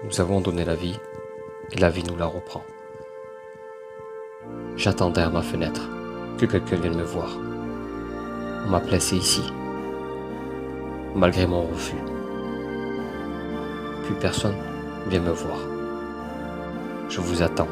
Nous avons donné la vie, et la vie nous la reprend. J'attendais à ma fenêtre que quelqu'un vienne me voir. On m'a placé ici, malgré mon refus. Puis personne vient me voir. Je vous attends.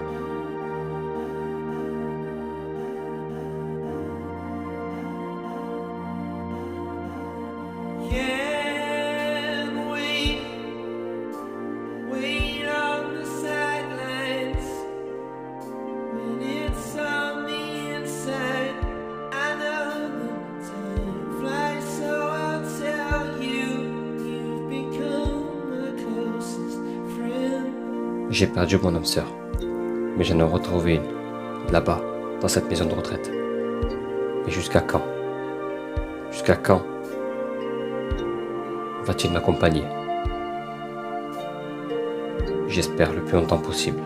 J'ai perdu mon âme sœur, mais j'en ai retrouvé une, là-bas, dans cette maison de retraite. Mais jusqu'à quand? Jusqu'à quand va-t-il m'accompagner? J'espère le plus longtemps possible.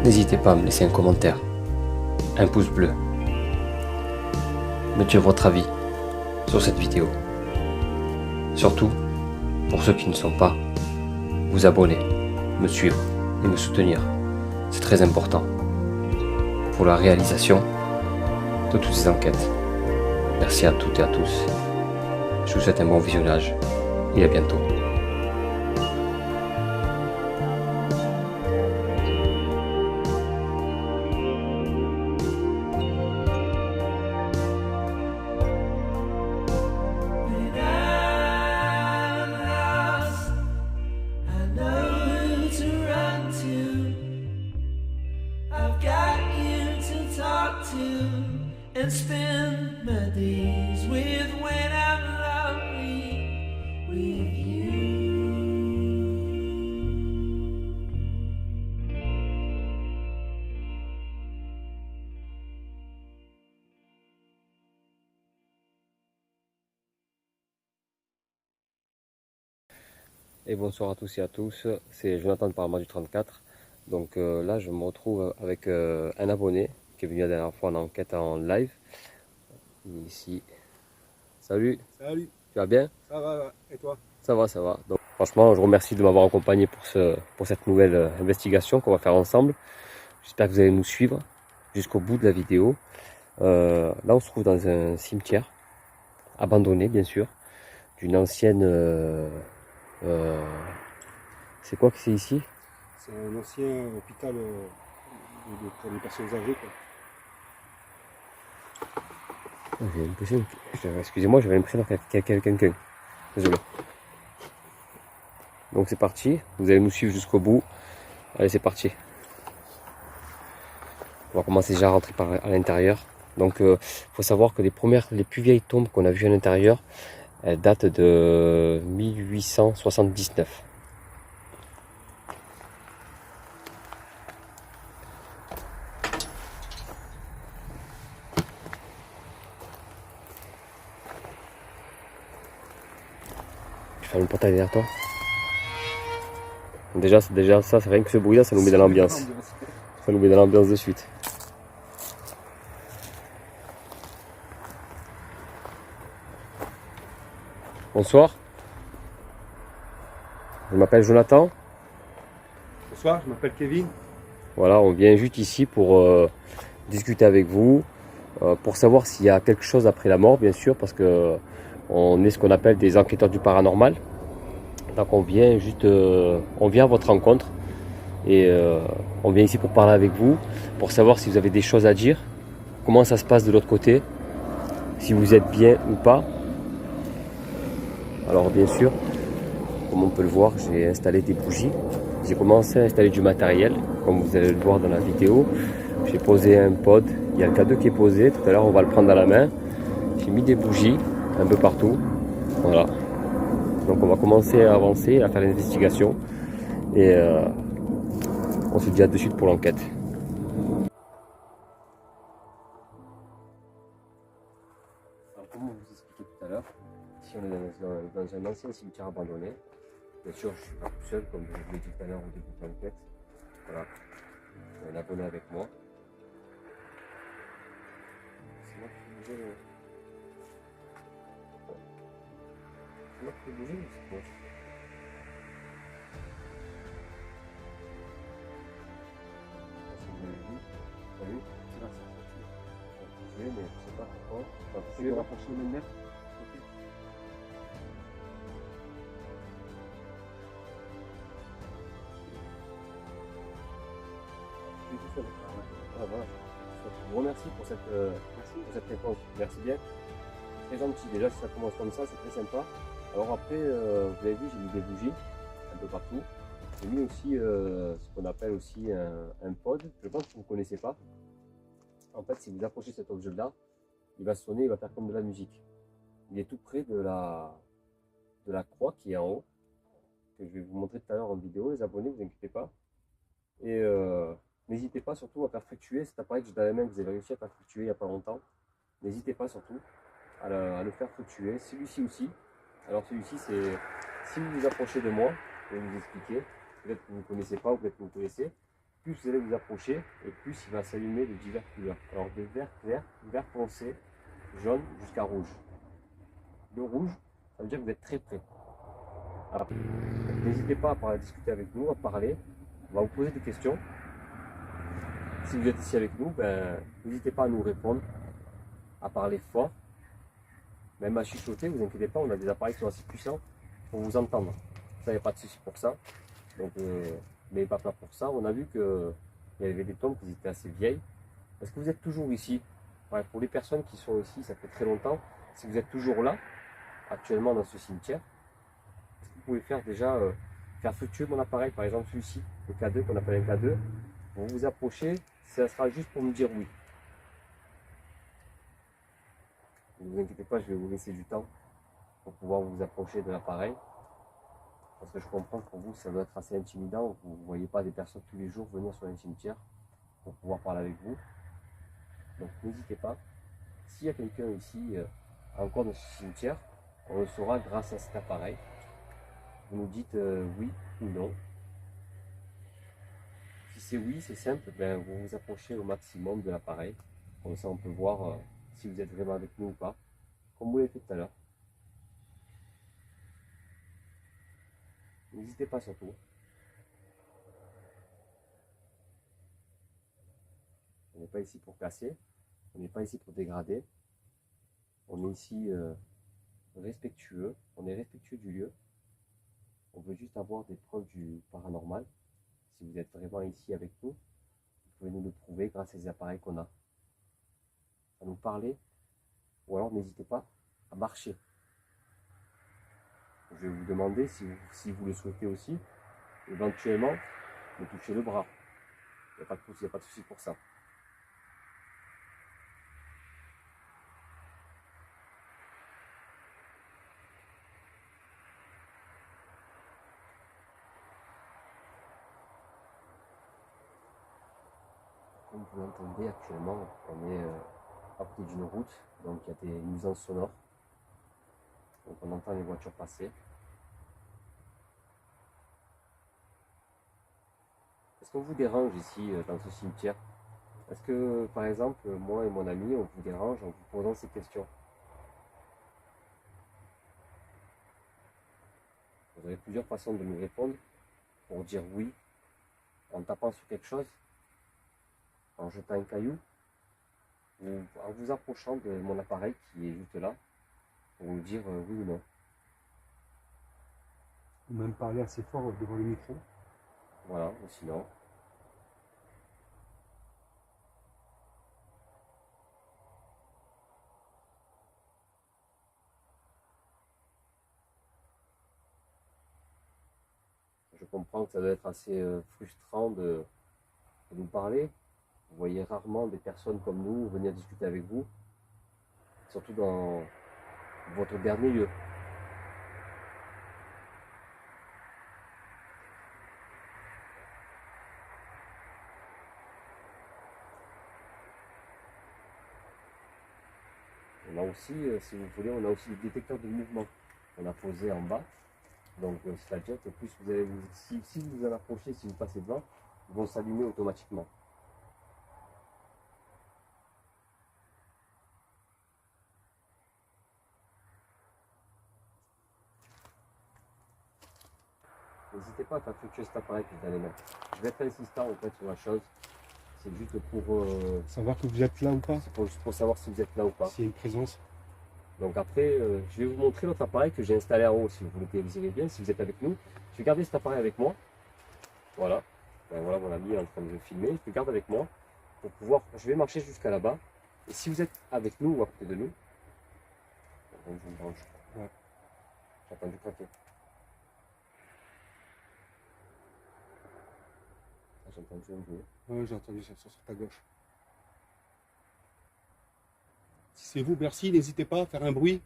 N'hésitez pas à me laisser un commentaire, un pouce bleu, me dire votre avis sur cette vidéo. Surtout, pour ceux qui ne sont pas, vous abonner, me suivre et me soutenir. C'est très important pour la réalisation de toutes ces enquêtes. Merci à toutes et à tous. Je vous souhaite un bon visionnage et à bientôt. And spend my days with when I'm lonely with you. Et bonsoir à tous et à tous, c'est Jonathan de Parlement du 34. Donc là je me retrouve avec un abonné qui est venu la dernière fois en enquête en live. Ici. Salut. Salut. Tu vas bien? Ça va, et toi? Ça va, ça va. Donc franchement je vous remercie de m'avoir accompagné pour cette nouvelle investigation qu'on va faire ensemble. J'espère que vous allez nous suivre jusqu'au bout de la vidéo. Là on se trouve dans un cimetière, abandonné bien sûr, d'une ancienne... c'est quoi que c'est ici? C'est un ancien hôpital pour les personnes âgées, quoi. J'ai l'impression excusez-moi, j'avais l'impression qu'il y a quelqu'un. Désolé. Donc c'est parti, vous allez nous suivre jusqu'au bout. Allez, c'est parti. On va commencer déjà à rentrer à l'intérieur. Donc faut savoir que les plus vieilles tombes qu'on a vues à l'intérieur, elles datent de 1879. Ferme le portail derrière toi. Déjà ça, rien que ce bruit là, ça nous met dans l'ambiance. Ça nous met dans l'ambiance de suite. Bonsoir. Je m'appelle Jonathan. Bonsoir, je m'appelle Kevin. Voilà, on vient juste ici pour discuter avec vous, pour savoir s'il y a quelque chose après la mort, bien sûr, parce que on est ce qu'on appelle des enquêteurs du paranormal. Donc on vient à votre rencontre et on vient ici pour parler avec vous, pour savoir si vous avez des choses à dire, comment ça se passe de l'autre côté, si vous êtes bien ou pas. Alors bien sûr, comme on peut le voir, j'ai installé des bougies. J'ai commencé à installer du matériel, comme vous allez le voir dans la vidéo. J'ai posé un pod, il y a le K2 qui est posé, tout à l'heure on va le prendre dans la main. J'ai mis des bougies un peu partout, voilà. Donc on va commencer à avancer, à faire les investigations. Et on se dit à de suite pour l'enquête. Alors, comme on vous expliquait tout à l'heure, ici on est dans un ancien cimetière abandonné. Bien sûr, je ne suis pas tout seul, comme je vous l'ai dit tout à l'heure au début de l'enquête. Voilà, il y a un abonné avec moi. C'est moi qui vous ai... C'est moi qui vous ai, c'est quoi? Oui, c'est là, c'est mais je sais pas pourquoi. Enfin, C'est de rapprocher le même. Ah, voilà. Je vous remercie pour cette réponse. Merci bien. C'est très gentil. Déjà, si ça commence comme ça, c'est très sympa. Alors après, vous avez vu, j'ai mis des bougies un peu partout. J'ai mis aussi ce qu'on appelle aussi un pod. Je pense que vous ne connaissez pas. En fait, si vous approchez cet objet-là, il va sonner, il va faire comme de la musique. Il est tout près de la croix qui est en haut, que je vais vous montrer tout à l'heure en vidéo. Les abonnés, vous inquiétez pas. Et n'hésitez pas surtout à faire fluctuer cet appareil que j'ai dans la main, que vous avez réussi à faire fluctuer il n'y a pas longtemps. N'hésitez pas surtout à le faire fluctuer. Celui-ci aussi. Alors celui-ci, c'est si vous vous approchez de moi, je vais vous expliquer. Peut-être que vous ne connaissez pas ou peut-être que vous connaissez. Plus vous allez vous approcher et plus il va s'allumer de diverses couleurs. Alors de vert clair, vert foncé, jaune jusqu'à rouge. Le rouge, ça veut dire que vous êtes très près. Alors, n'hésitez pas à discuter avec nous, à parler. On va vous poser des questions. Si vous êtes ici avec nous, n'hésitez pas à nous répondre, à parler fort, même à chuchoter, vous inquiétez pas, on a des appareils qui sont assez puissants pour vous entendre. Ça, il n'y a pas de souci pour ça. Donc, n'ayez pas peur pour ça. On a vu qu'il y avait des tombes qui étaient assez vieilles. Est-ce que vous êtes toujours ici? Ouais, pour les personnes qui sont ici, ça fait très longtemps. Si vous êtes toujours là, actuellement dans ce cimetière, est-ce que vous pouvez faire déjà faire fluctuer mon appareil, par exemple celui-ci, le K2 qu'on appelle un K2. Vous vous approchez, ça sera juste pour me dire oui. Ne vous inquiétez pas, je vais vous laisser du temps pour pouvoir vous approcher de l'appareil. Parce que je comprends que pour vous, ça doit être assez intimidant. Vous ne voyez pas des personnes tous les jours venir sur un cimetière pour pouvoir parler avec vous. Donc n'hésitez pas. S'il y a quelqu'un ici encore dans ce cimetière, on le saura grâce à cet appareil. Vous nous dites oui ou non. Si c'est oui, c'est simple, vous vous approchez au maximum de l'appareil. Comme ça, on peut voir si vous êtes vraiment avec nous ou pas, comme vous l'avez fait tout à l'heure. N'hésitez pas surtout. On n'est pas ici pour casser, on n'est pas ici pour dégrader. On est ici respectueux, on est respectueux du lieu. On veut juste avoir des preuves du paranormal. Si vous êtes vraiment ici avec nous, vous pouvez nous le prouver grâce à les appareils qu'on a. À nous parler, ou alors n'hésitez pas à marcher. Je vais vous demander, si vous le souhaitez aussi, éventuellement, de toucher le bras. Il n'y a pas de souci pour ça. Comme vous l'entendez actuellement, on est à côté d'une route, donc il y a des nuisances sonores. Donc on entend les voitures passer. Est-ce qu'on vous dérange ici dans ce cimetière? Est-ce que par exemple moi et mon ami on vous dérange en vous posant ces questions? Vous avez plusieurs façons de nous répondre pour dire oui, en tapant sur quelque chose, en jetant un caillou, ou en vous approchant de mon appareil qui est juste là, pour nous dire oui ou non. Ou même parler assez fort devant le micro. Voilà, ou sinon. Je comprends que ça doit être assez frustrant de nous parler. Vous voyez rarement des personnes comme nous venir discuter avec vous, surtout dans votre dernier lieu. On a aussi, si vous voulez, on a aussi le détecteur de mouvement qu'on a posé en bas. Donc c'est-à-dire que plus vous allez si vous en approchez, si vous passez devant, ils vont s'allumer automatiquement. N'hésitez pas à faire fluctuer cet appareil que vous allez mettre. Je vais être insistant en fait sur la chose. C'est juste pour Savoir que vous êtes là ou pas, pour savoir si vous êtes là ou pas. s'il y a une présence. Donc après, je vais vous montrer l'autre appareil que j'ai installé en haut, si vous voulez vérifier bien, si vous êtes avec nous. Je vais garder cet appareil avec moi. Voilà. Ben voilà mon ami est en train de filmer. Je le garde avec moi pour pouvoir. Je vais marcher jusqu'à là-bas. Et si vous êtes avec nous ou à côté de nous, on vous branche. Ouais. J'ai entendu craquer. Ah, j'ai entendu un bruit. Ouais, j'ai entendu ça sur ta gauche. Si c'est vous, Bercy, n'hésitez pas à faire un bruit.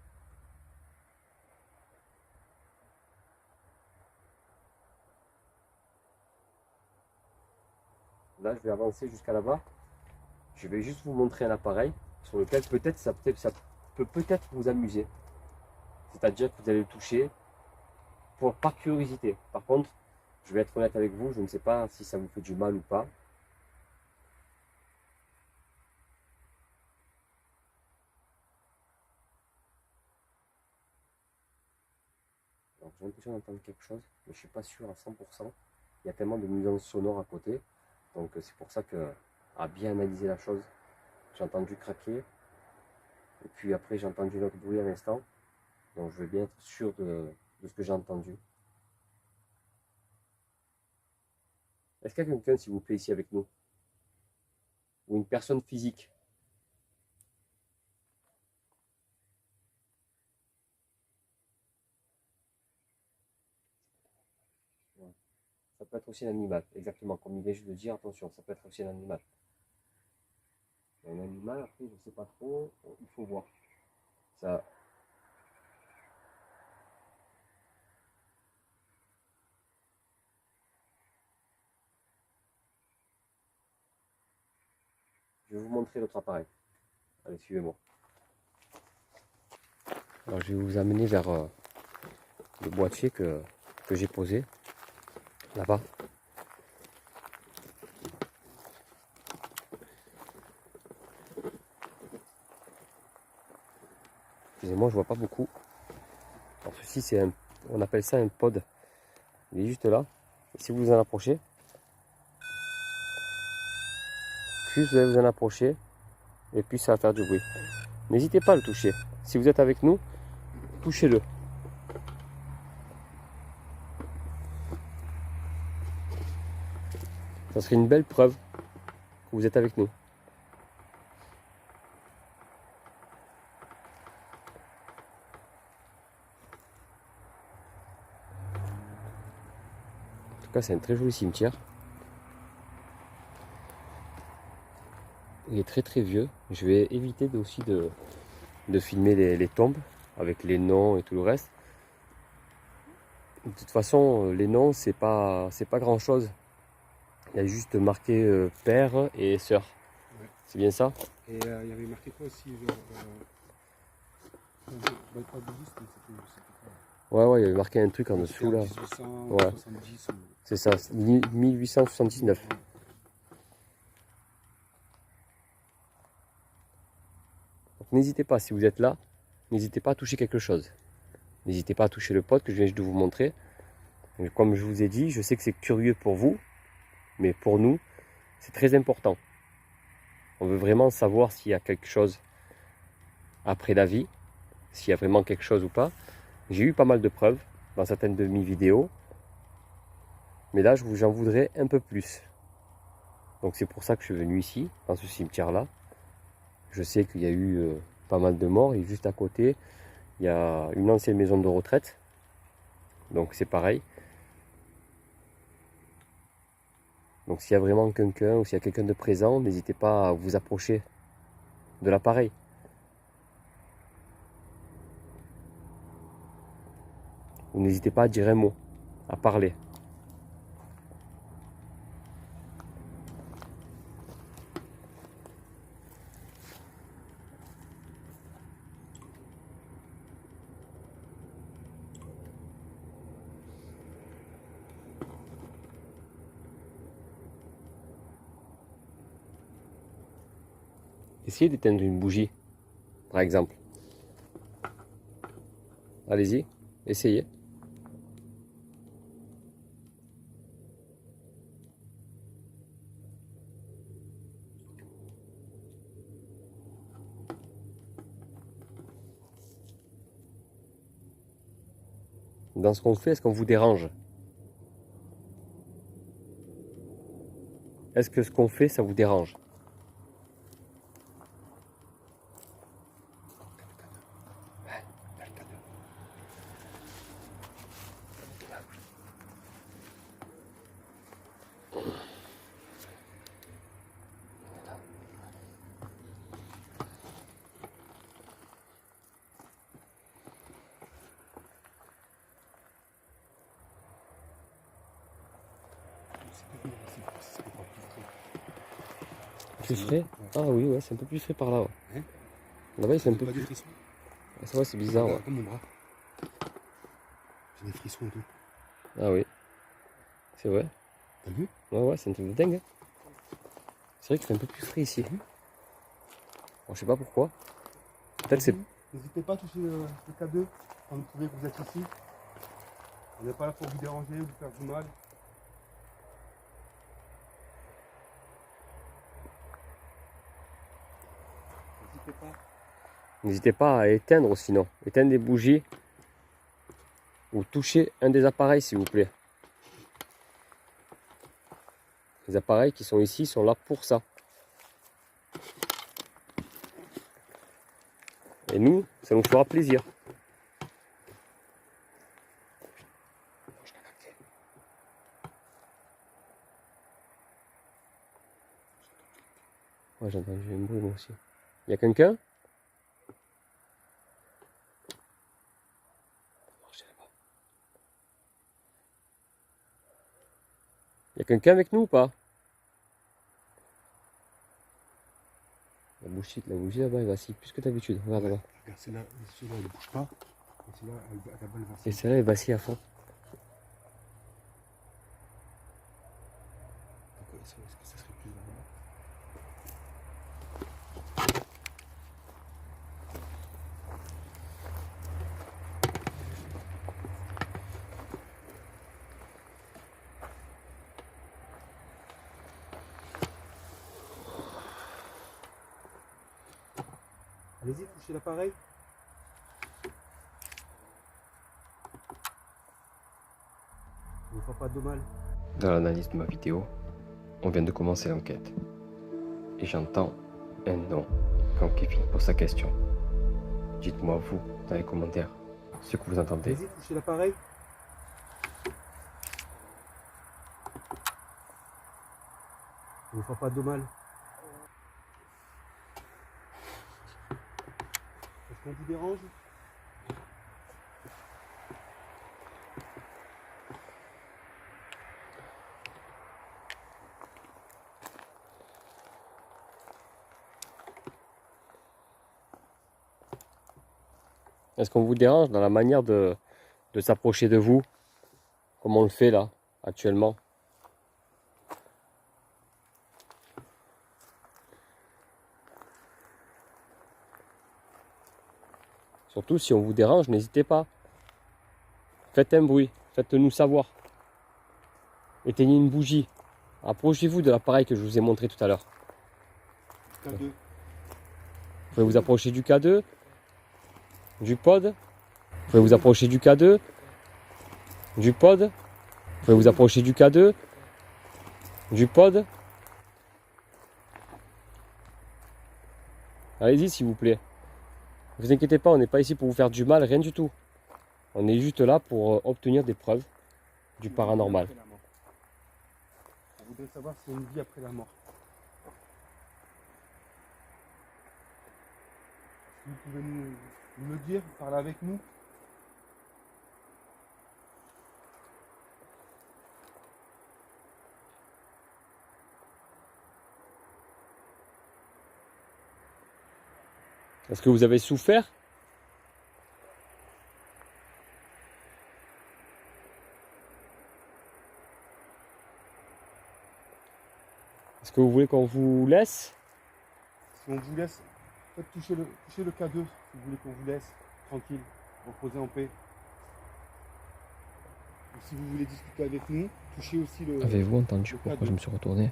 Là, je vais avancer jusqu'à là-bas. Je vais juste vous montrer un appareil sur lequel peut-être ça peut peut-être vous amuser. C'est-à-dire que vous allez le toucher par curiosité. Par contre, je vais être honnête avec vous, je ne sais pas si ça vous fait du mal ou pas. J'ai l'impression d'entendre quelque chose, mais je ne suis pas sûr à 100%. Il y a tellement de nuisances sonores à côté. Donc c'est pour ça que, à bien analyser la chose, j'ai entendu craquer. Et puis après j'ai entendu l'autre bruit à l'instant. Donc je veux bien être sûr de ce que j'ai entendu. Est-ce qu'il y a quelqu'un, s'il vous plaît, ici avec nous? Ou une personne physique? Ça peut être aussi un animal, exactement, comme il vient juste de dire, attention, ça peut être aussi un animal. Un animal, après, je ne sais pas trop, il faut voir. Ça... Je vais vous montrer l'autre appareil. Allez, suivez-moi. Alors, je vais vous amener vers le boîtier que j'ai posé là-bas. Excusez-moi, je vois pas beaucoup. Alors ceci, c'est on appelle ça un pod. Il est juste là. Et si vous vous en approchez, plus vous allez vous en approcher, et plus ça va faire du bruit. N'hésitez pas à le toucher. Si vous êtes avec nous, touchez-le. Ça serait une belle preuve que vous êtes avec nous. En tout cas, c'est un très joli cimetière. Il est très très vieux. Je vais éviter aussi de filmer les tombes avec les noms et tout le reste. De toute façon, les noms, c'est pas grand chose. Il y a juste marqué père et sœur. Ouais. C'est bien ça? Et il y avait marqué quoi aussi genre, pas bouddhiste, mais c'était, je sais pas quoi. Ouais, il y avait marqué un truc en dessous là. 1870 ou... C'est ça, 1879. Ouais. Donc n'hésitez pas, si vous êtes là, n'hésitez pas à toucher quelque chose. N'hésitez pas à toucher le pot que je viens juste de vous montrer. Et comme je vous ai dit, je sais que c'est curieux pour vous, mais pour nous, c'est très important. On veut vraiment savoir s'il y a quelque chose après la vie, s'il y a vraiment quelque chose ou pas. J'ai eu pas mal de preuves dans certaines de mes vidéos, mais là, j'en voudrais un peu plus. Donc c'est pour ça que je suis venu ici, dans ce cimetière-là. Je sais qu'il y a eu pas mal de morts, et juste à côté, il y a une ancienne maison de retraite. Donc c'est pareil. Donc s'il y a vraiment quelqu'un ou s'il y a quelqu'un de présent, n'hésitez pas à vous approcher de l'appareil. Ou n'hésitez pas à dire un mot, à parler. Essayez d'éteindre une bougie, par exemple. Allez-y, essayez. Dans ce qu'on fait, est-ce qu'on vous dérange? Est-ce que ce qu'on fait, ça vous dérange? Plus frais? Ah oui, ouais, c'est un peu plus frais par là. Ouais. Hein? Là-bas, c'est un peu Pas des plus. frissons. C'est vrai, c'est bizarre. Ouais. Regarde, comme mon bras. J'ai des frissons et tout. Ah oui, c'est vrai. T'as vu? Ouais, ouais, c'est un truc de dingue. Hein. C'est vrai que c'est un peu plus frais ici. Bon, je sais pas pourquoi. Peut-être c'est. N'hésitez pas à toucher le K2 quand vous trouvez que vous êtes ici. On n'est pas là pour vous déranger, vous faire du mal. N'hésitez pas. N'hésitez pas à éteindre sinon. Éteindre des bougies. Ou toucher un des appareils s'il vous plaît. Les appareils qui sont ici sont là pour ça. Et nous, ça nous fera plaisir. Ouais, j'ai entendu un bruit moi aussi. Il y a quelqu'un? Il y a quelqu'un avec nous ou pas? La bougie là-bas, elle vacille plus que d'habitude. Regarde là-bas. Regarde, celle-là, elle ne bouge pas. Et celle-là, elle va Et celle-là, elle vacille à fond. Est-ce que ça serait plus normal? Allez-y, touchez l'appareil. On ne fera pas de mal. Dans l'analyse de ma vidéo, on vient de commencer l'enquête. Et j'entends un nom quand Kevin pose sa question. Dites-moi vous, dans les commentaires, ce que vous entendez. Allez-y, touchez l'appareil. On ne fera pas de mal. Est-ce qu'on vous dérange? Est-ce qu'on vous dérange dans la manière de s'approcher de vous, comme on le fait là, actuellement? Surtout si on vous dérange, n'hésitez pas. Faites un bruit, faites-le nous savoir. Éteignez une bougie. Approchez-vous de l'appareil que je vous ai montré tout à l'heure. K2. Vous pouvez vous approcher du K2, du pod. Vous pouvez vous approcher du K2, du pod. Vous pouvez vous approcher du K2, du pod. Allez-y s'il vous plaît. Ne vous inquiétez pas, on n'est pas ici pour vous faire du mal, rien du tout. On est juste là pour obtenir des preuves du paranormal. On voudrait savoir s'il y a une vie après la mort. Si vous pouvez nous le dire, parler avec nous. Est-ce que vous avez souffert? Est-ce que vous voulez qu'on vous laisse? Si on vous laisse, faites toucher le K2 si vous voulez qu'on vous laisse tranquille, reposer en paix. Ou si vous voulez discuter avec nous, touchez aussi le. Avez-vous entendu le pourquoi cadeau. je me suis retourné?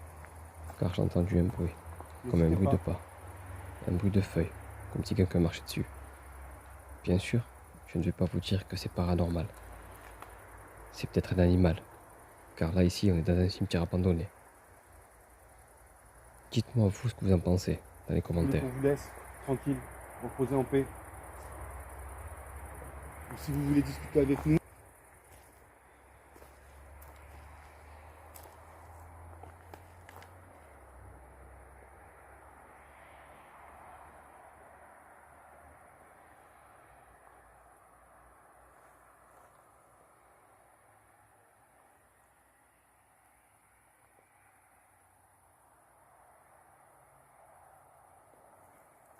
Car j'ai entendu un bruit, comme un N'hésitez bruit de pas. pas, un bruit de feuilles, comme si quelqu'un marchait dessus. Bien sûr, je ne vais pas vous dire que c'est paranormal. C'est peut-être un animal, car là ici on est dans un cimetière abandonné. Dites-moi vous ce que vous en pensez dans les Vous voulez commentaires. qu'on vous laisse tranquille, reposer en paix. Ou si vous voulez discuter avec nous.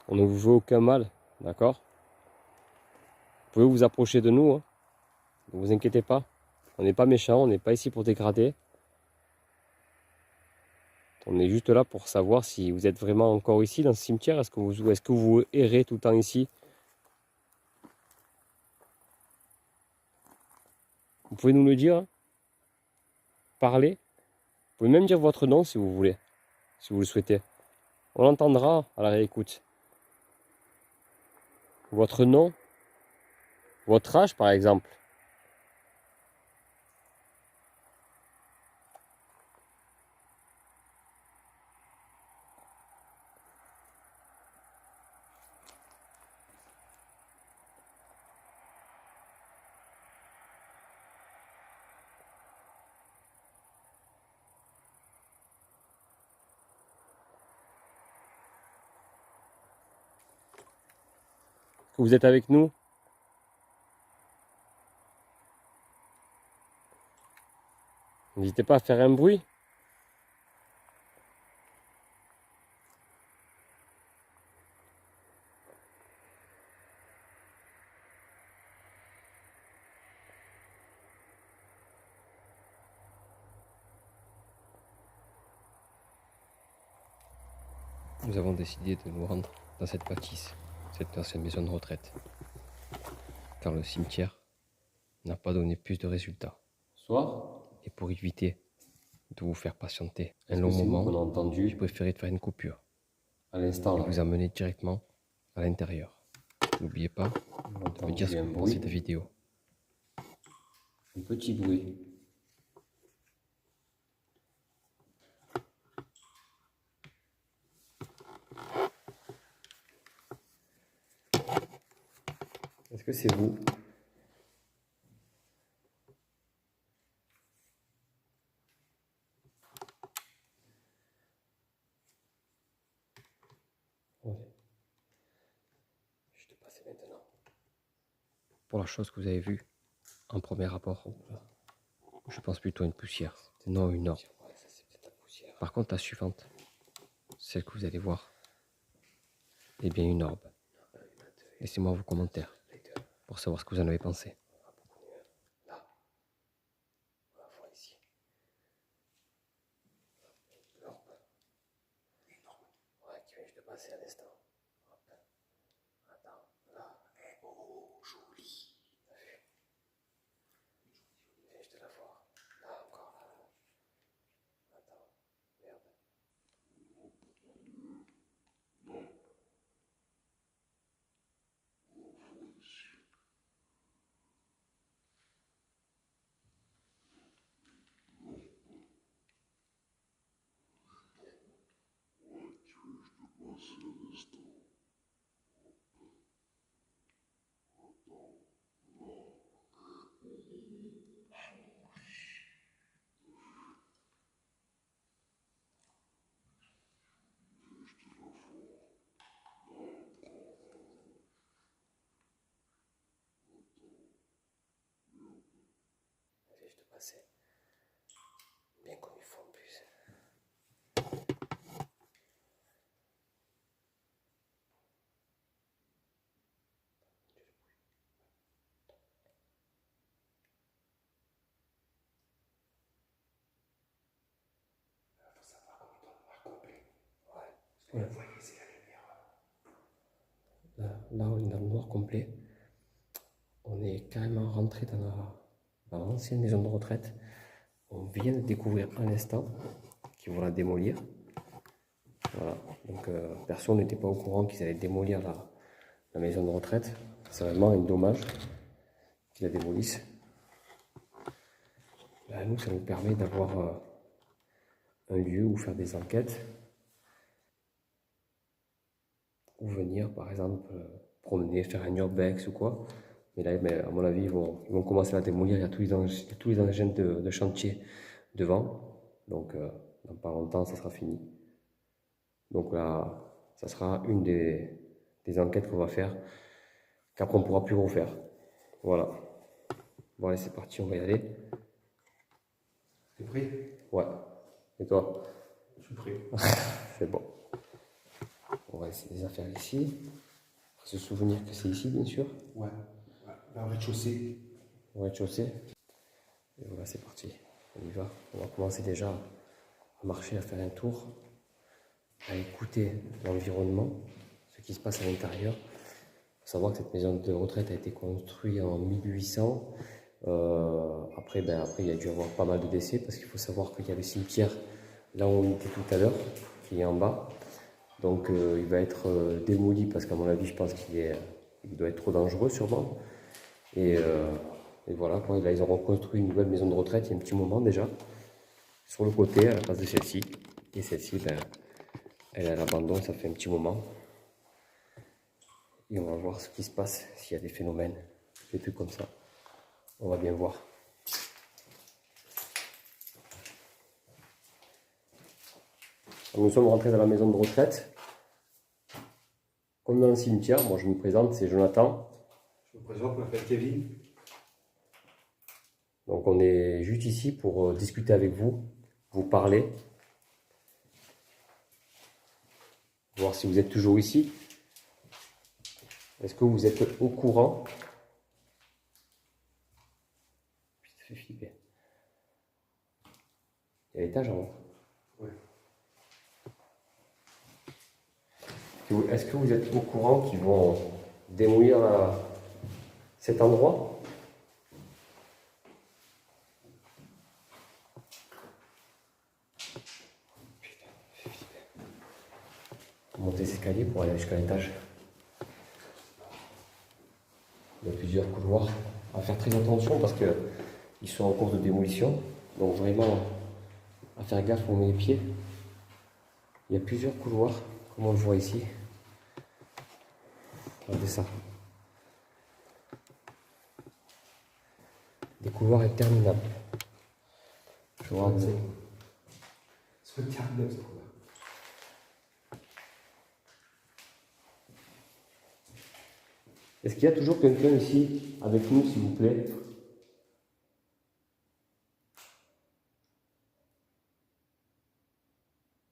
On ne vous veut aucun mal, d'accord? Vous pouvez vous approcher de nous, hein. Ne vous inquiétez pas. On n'est pas méchants, on n'est pas ici pour dégrader. On est juste là pour savoir si vous êtes vraiment encore ici dans ce cimetière. Est-ce que vous errez tout le temps ici? Vous pouvez nous le dire, hein. Parler. Vous pouvez même dire votre nom si vous voulez, si vous le souhaitez. On l'entendra à la réécoute. Votre nom, votre âge par exemple. Est-ce que vous êtes avec nous? N'hésitez pas à faire un bruit. Nous avons décidé de nous rendre dans cette bâtisse, cette ancienne maison de retraite, car le cimetière n'a pas donné plus de résultats. Soir. Et pour éviter de vous faire patienter un long moment, j'ai préféré de faire une coupure à l'instant et vous emmener directement à l'intérieur. N'oubliez pas de me dire ce que vous pensez de la vidéo. Un petit bruit. Est-ce que c'est vous? Allez. Je te passe maintenant. Pour la chose que vous avez vue en premier rapport, je pense plutôt à une poussière, non une orbe. Par contre, la suivante, celle que vous allez voir, est bien une orbe. Laissez-moi vos commentaires pour savoir ce que vous en avez pensé. Là, on la voit ici. L'orbe. Énorme. Ouais, qui vient juste de passer à l'instant. Attends, là. Oh, joli. T'as vu? Je viens juste de la voir. Là, encore là. Attends, merde. Je viens juste de passer. Bien comme il faut en plus. Faut savoir qu'on est dans le noir complet. Ouais. Vous voyez, c'est la lumière. là on est dans le noir complet. On est carrément rentré dans l'ancienne maison de retraite. On vient de découvrir un instant qu'ils vont la démolir. Voilà, donc personne n'était pas au courant qu'ils allaient démolir la maison de retraite. C'est vraiment un dommage qu'ils la démolissent. Là, nous, ça nous permet d'avoir un lieu où faire des enquêtes, ou venir par exemple promener, faire un urbex ou quoi. Mais là, à mon avis, ils vont commencer à démolir. Il y a tous les engins de chantier devant. Donc, dans pas longtemps, ça sera fini. Donc là, ça sera une des enquêtes qu'on va faire, qu'après on ne pourra plus refaire. Voilà. Bon, allez, c'est parti, on va y aller. T'es prêt? Ouais. Et toi? Je suis prêt. C'est bon. On va essayer des affaires ici. Faut se souvenir que c'est ici, bien sûr. Ouais. Là, au rez-de-chaussée. Au rez-de-chaussée. Et voilà, c'est parti. On y va. On va commencer déjà à marcher, à faire un tour, à écouter l'environnement, ce qui se passe à l'intérieur. Il faut savoir que cette maison de retraite a été construite en 1800. Après, il y a dû y avoir pas mal de décès parce qu'il faut savoir qu'il y a le cimetière là où on était tout à l'heure, qui est en bas. Donc il va être démoli parce qu'à mon avis, je pense qu'il doit être trop dangereux sûrement. Et voilà, quoi. Là, ils ont reconstruit une nouvelle maison de retraite il y a un petit moment déjà, sur le côté, à la place de celle-ci. Et celle-ci, elle est à l'abandon, ça fait un petit moment. Et on va voir ce qui se passe, s'il y a des phénomènes, des trucs comme ça. On va bien voir. Nous sommes rentrés dans la maison de retraite. Comme dans le cimetière, moi je me présente, c'est Jonathan. Je me présente, je m'appelle Kevin. Donc on est juste ici pour discuter avec vous, vous parler. Voir si vous êtes toujours ici. Est-ce que vous êtes au courant? Ça fait flipper. Il y a l'étage en haut. Ouais. Est-ce que vous êtes au courant qu'ils vont démolir cet endroit? Putain, ça fait flipper. Monter les escaliers pour aller jusqu'à l'étage. Il y a plusieurs couloirs à faire très attention parce qu'ils sont en cours de démolition. Donc vraiment à faire gaffe où on met les pieds. Il y a plusieurs couloirs, comme on le voit ici. Regardez ça. Des couloirs interminables. Je vois. C'est interminable ce couloir. Est-ce qu'il y a toujours quelqu'un ici avec nous, s'il vous plaît?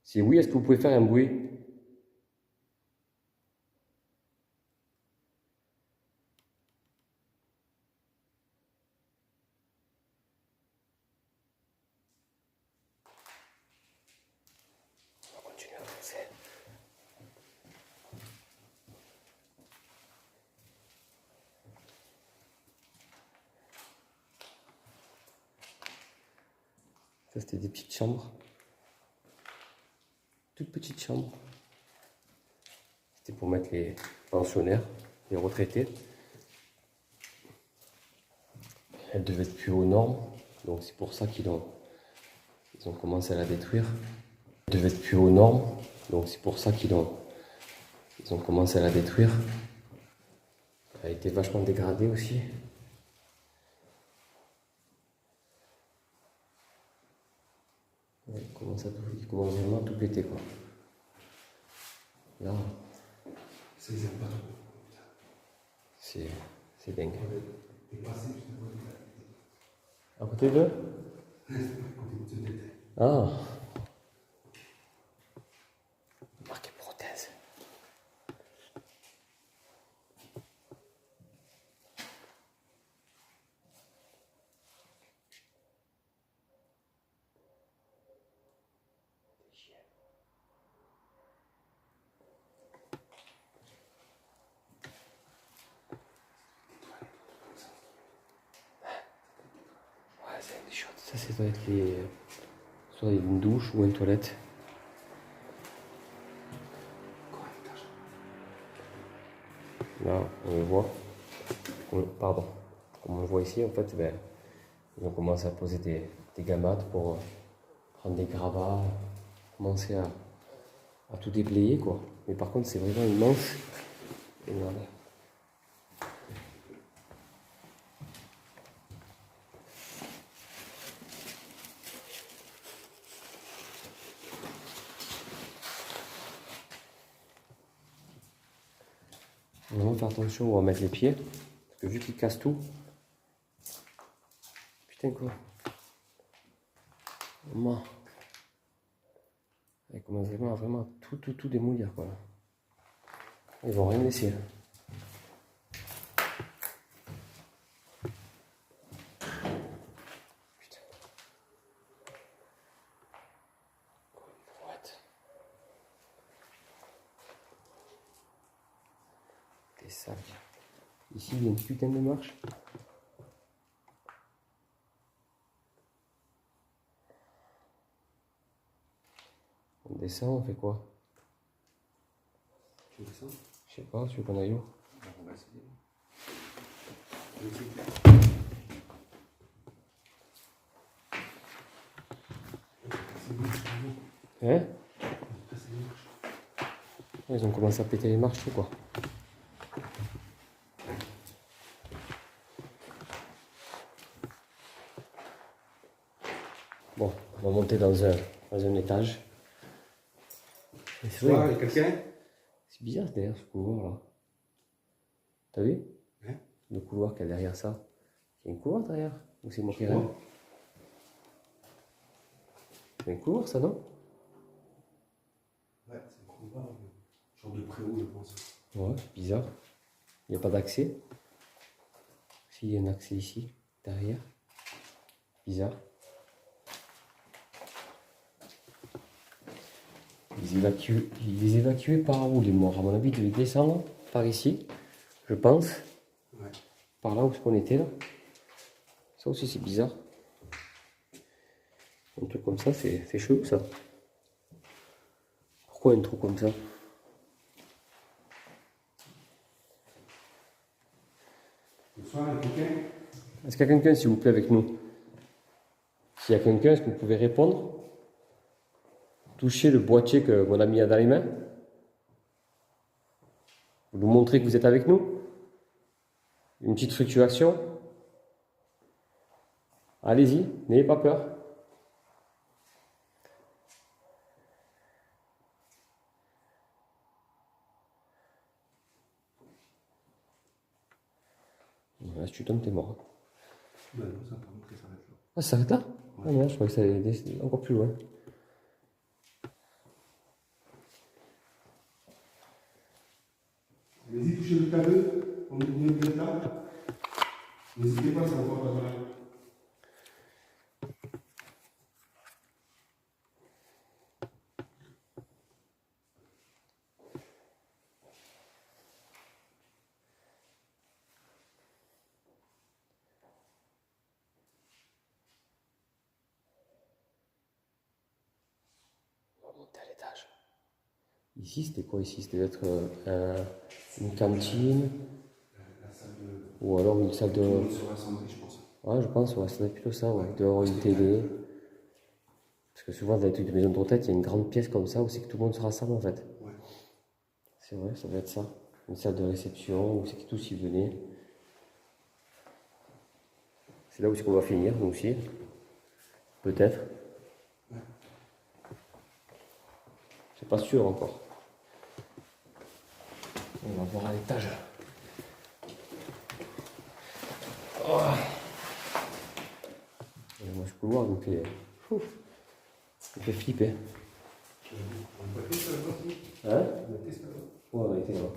Si oui, est-ce que vous pouvez faire un bruit? On va continuer à avancer. Ça, c'était des petites chambres. Toutes petites chambres. C'était pour mettre les pensionnaires, les retraités. Elle devait être plus aux normes, donc c'est pour ça qu'ils ont commencé à la détruire. Elle devait être plus aux normes, donc c'est pour ça qu'ils ont commencé à la détruire. Elle a été vachement dégradée aussi. Ouais, il commence vraiment à tout péter, quoi. Là, Ça les aime pas trop. c'est dingue. T'es passé juste À côté d'eux? Ah. Marqué prothèse. c'est des chiottes. Ça, c'est doit être les... soit une douche ou une toilette. Là, on le voit. Pardon. Comme on le voit ici, en fait, ben, ils ont commencé à poser des gamates pour prendre des gravats, commencer à tout déblayer, quoi. Mais par contre, c'est vraiment immense. Et voilà. On va vraiment faire attention où on va mettre les pieds, parce que vu qu'ils cassent tout, putain quoi. Vraiment. Ils commencent vraiment à tout démolir quoi. Ils vont rien laisser. Putain. What? Des sacs. Ici il y a une putain de marche. On descend, on fait quoi? Tu descends? Je sais pas, tu veux qu'on aille où? On va essayer. Hein? Ils ont commencé à péter les marches, tout quoi. Bon, on va monter dans un étage. C'est Il y vrai, a quelqu'un? c'est bizarre derrière ce couloir là. T'as vu? Hein? Le couloir qu'il y a derrière ça. Il y a un couloir derrière? Ou c'est moi qui Je rêve? vois. C'est un couloir ça, non? Ouais, c'est un couloir, genre de préau, je pense. Ouais, c'est bizarre. Il n'y a pas d'accès. Si, il y a un accès ici, derrière. Bizarre. Ils les évacuaient par où les morts? À mon avis, ils devaient descendre par ici, je pense. Ouais. Par là où on était là. Ça aussi c'est bizarre. Un truc comme ça, c'est chelou ça. Pourquoi un trou comme ça? Bonsoir, il y a quelqu'un? Est-ce qu'il y a quelqu'un s'il vous plaît avec nous? S'il y a quelqu'un, est-ce que vous pouvez répondre? Touchez le boîtier que mon ami a dans les mains. Vous nous montrez que vous êtes avec nous. Une petite fluctuation. Allez-y, n'ayez pas peur. Là, si tu tombes, t'es mort. Ben non, ça par contre, ça s'arrête là. Ah, ça s'arrête là? Ah non, je croyais que ça allait encore plus loin. Allez-y, touchez le K2, on est bien là. N'hésitez pas, c'est encore pas mal. On va monter à l'étage. Ici, c'était quoi ici? C'était peut-être une cantine. La salle de. Ou alors une salle Tout le de... monde se rassembler, je pense. Ouais, je pense, ouais, ça doit être plutôt ça, ouais. Il doit y avoir une télé. Parce que souvent, dans les trucs de maison de retraite, il y a une grande pièce comme ça où c'est que tout le monde se rassemble en fait. Ouais. C'est vrai, ça doit être ça. Une salle de réception où c'est que tous y venaient. C'est là où c'est qu'on va finir, nous aussi. Peut-être. Ouais. C'est pas sûr encore. On va voir à l'étage. Oh. Et moi, ce couloir, il me fait... Ouf. Il me fait flipper. On va tester là-bas aussi. Hein? On va tester là-bas. Ouais, on a été là-bas.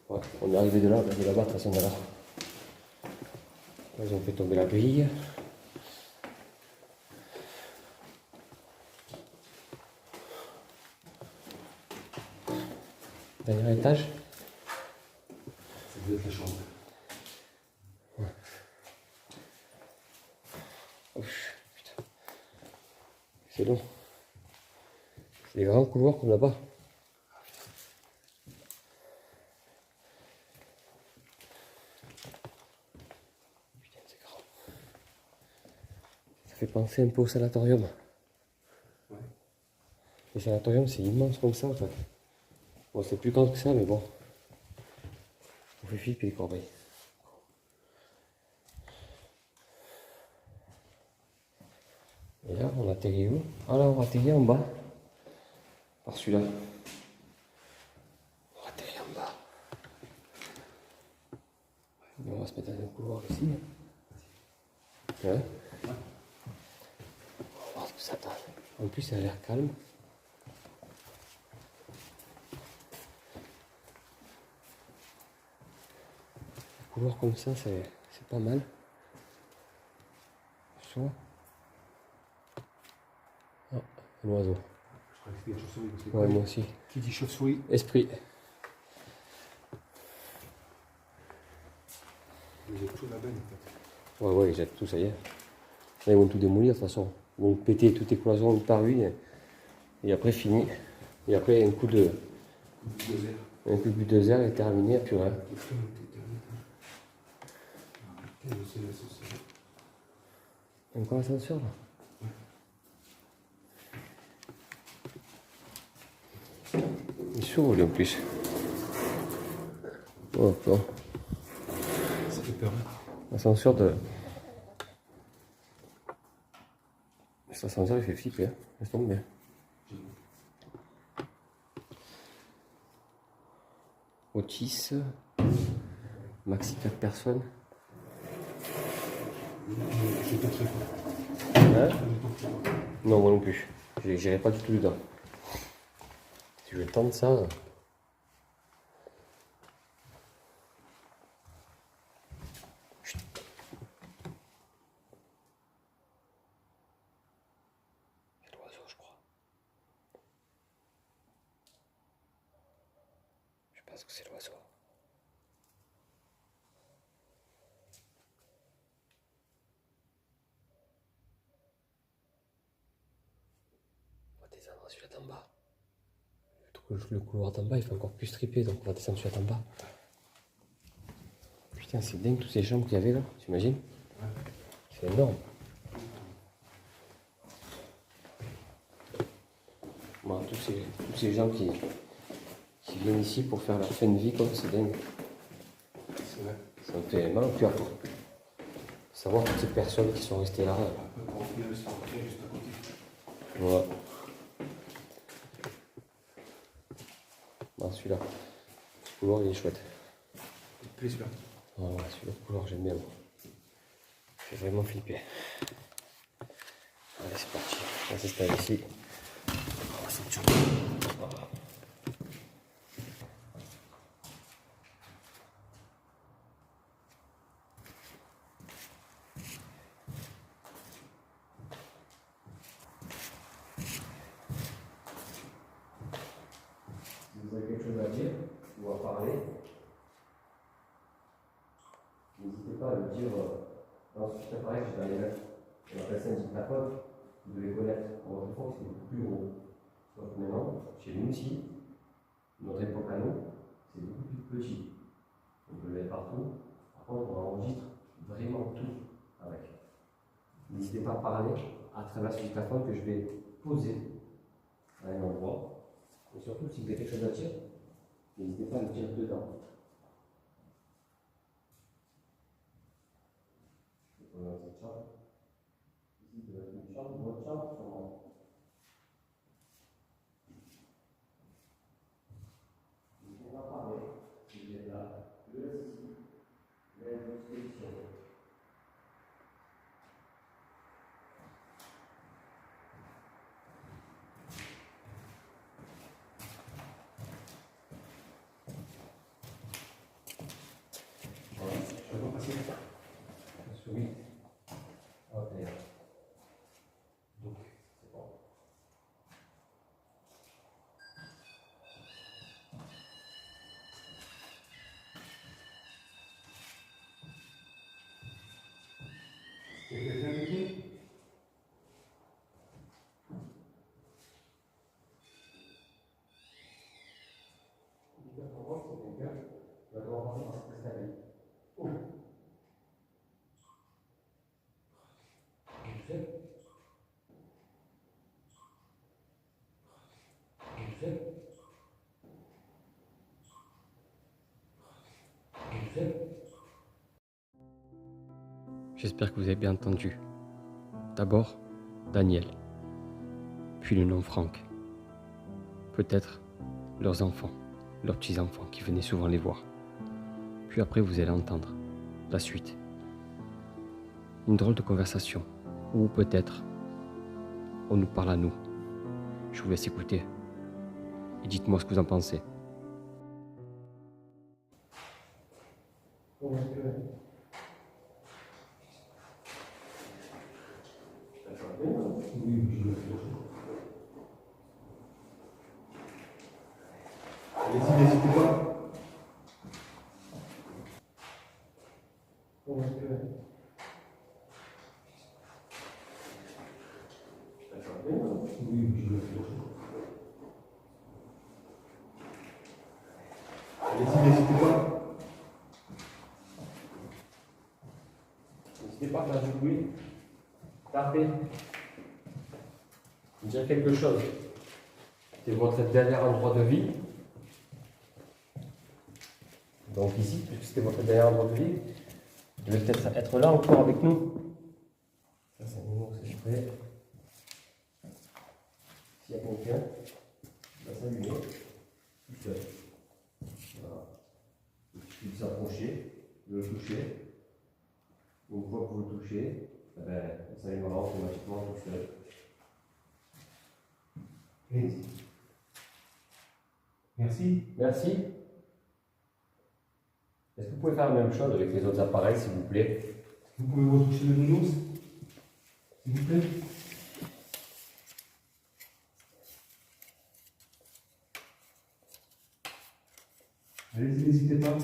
Ouais, on est arrivé de là, de là-bas, de toute façon, de là. Ils ont fait tomber la grille. Dernier étage. Ça doit être la chambre. Ouf, putain. C'est long. C'est des grands couloirs comme là-bas. Putain, c'est grand. Ça fait penser un peu au sanatorium. Ouais. Le sanatorium, c'est immense comme ça en fait. Bon, c'est plus grand que ça, mais bon. On fait flipper les corbeilles. Et là, on atterrit où? Ah là, on va atterrir en bas. Par celui-là. On va atterrir en bas. Et on va se mettre dans un couloir ici. Ouais. On va voir ce que ça donne. En plus, ça a l'air calme. Un couloir comme ça, c'est pas mal. Soit. Ah, un oiseau. Je crois que c'était une chauve-souris. Parce que Ouais, moi aussi. qui dit chauve-souris, Esprit. il y a tout là-bas en fait. Ouais, ouais, ils jettent tout, ça y est. Là, ils vont tout démolir de toute façon. Ils vont péter toutes les cloisons par lui. Et après, fini. Et après, un coup de bulldozer est terminé, puis rien. Encore l'ascenseur là. Il s'ouvre lui en plus. Oh, bon. Ça fait peur. L'ascenseur de. Cet ascenseur il fait flipper, hein. Laisse tomber. Otis. Maxi 4 personnes. Je tenterai pas. Hein? Je tenterai pas. Non, moi non plus. J'irai pas du tout dedans. Si je tente ça. Chut. C'est l'oiseau, je crois. Je pense que c'est l'oiseau. On va descendre celui-là d'en bas. Le couloir d'en bas il fait encore plus stripper, donc on va descendre celui-là d'en bas. Putain, c'est dingue tous ces chambres qu'il y avait là, t'imagines? C'est énorme. Bon, tous ces gens qui viennent ici pour faire leur fin de vie, quoi, c'est dingue. C'est vrai. Ça me fait mal au cœur. Savoir toutes ces personnes qui sont restées là. On va finir le sanatorium juste à côté. Voilà. Bon, celui-là. Ce couloir, il est chouette. Il te plaît celui-là. Ouais, celui-là, le couloir, j'aime bien. Moi. J'ai vraiment flippé. Allez, c'est parti. On va s'installer ici. On va sortir. Voilà. Si vous avez quelque chose à dire ou à parler, n'hésitez pas à le dire dans ce petit appareil que je vais aller mettre. On appelle ça un dictaphone. Vous devez connaître. Bon, je pense que c'est beaucoup plus gros. Donc maintenant, chez nous ici, notre époque à nous, c'est beaucoup plus petit. On peut le mettre partout. Par contre, on enregistre vraiment tout avec. N'hésitez pas à parler à travers ce dictaphone que je vais poser à un endroit. Et surtout, si vous avez quelque chose à dire, n'hésitez pas à le dire dedans. Je vais dans cette chambre. Ici, de une chambre, votre chambre, sûrement. N'hésitez pas à parler. Si vous êtes là, je laisse ici. Je vais à votre disposition. Voilà, je peux pas passer. Oui. Ok. Donc, c'est bon. J'espère que vous avez bien entendu. D'abord, Daniel, puis le nom Franck. Peut-être leurs enfants, leurs petits-enfants qui venaient souvent les voir. Puis après, vous allez entendre la suite. Une drôle de conversation, ou peut-être on nous parle à nous. Je vous laisse écouter et dites-moi ce que vous en pensez. Allez-y, n'hésitez pas. Allez-y, n'hésitez pas. N'hésitez pas à faire du bruit. Tapez. Dire quelque chose. C'est votre dernier endroit de vie. Donc ici, puisque c'était votre dernier endroit de vie, vous devez peut-être être là encore avec nous. Ça, c'est un moment que c'est prêt. S'il y a quelqu'un, il va s'allumer. Tout seul. Voilà. Il suffit de s'approcher, de le toucher. Une fois que vous le touchez, eh ben, il s'allumera automatiquement tout seul. Merci. Merci. Est-ce que vous pouvez faire la même chose avec les autres appareils, s'il vous plaît? Vous pouvez retoucher le nounours, s'il vous plaît. Allez-y, n'hésitez pas.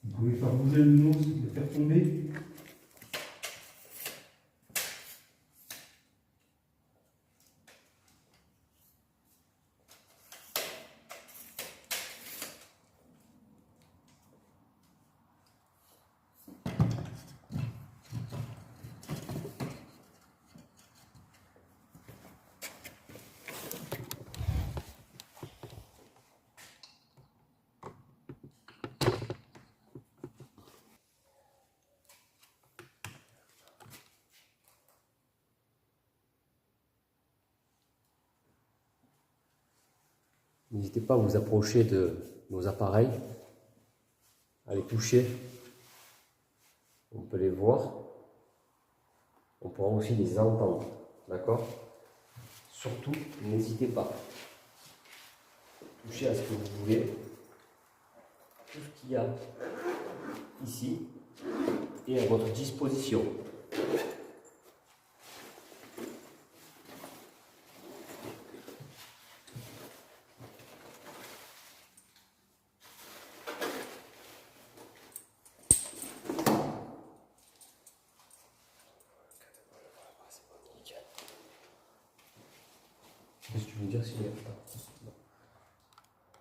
Vous pouvez faire bouger le nounours, le faire tomber. N'hésitez pas à vous approcher de nos appareils, à les toucher. On peut les voir. On pourra aussi les entendre. D'accord? Surtout, n'hésitez pas. Touchez à ce que vous voulez. Tout ce qu'il y a ici est à votre disposition. Qu'est-ce que tu veux dire s'il n'y a pas?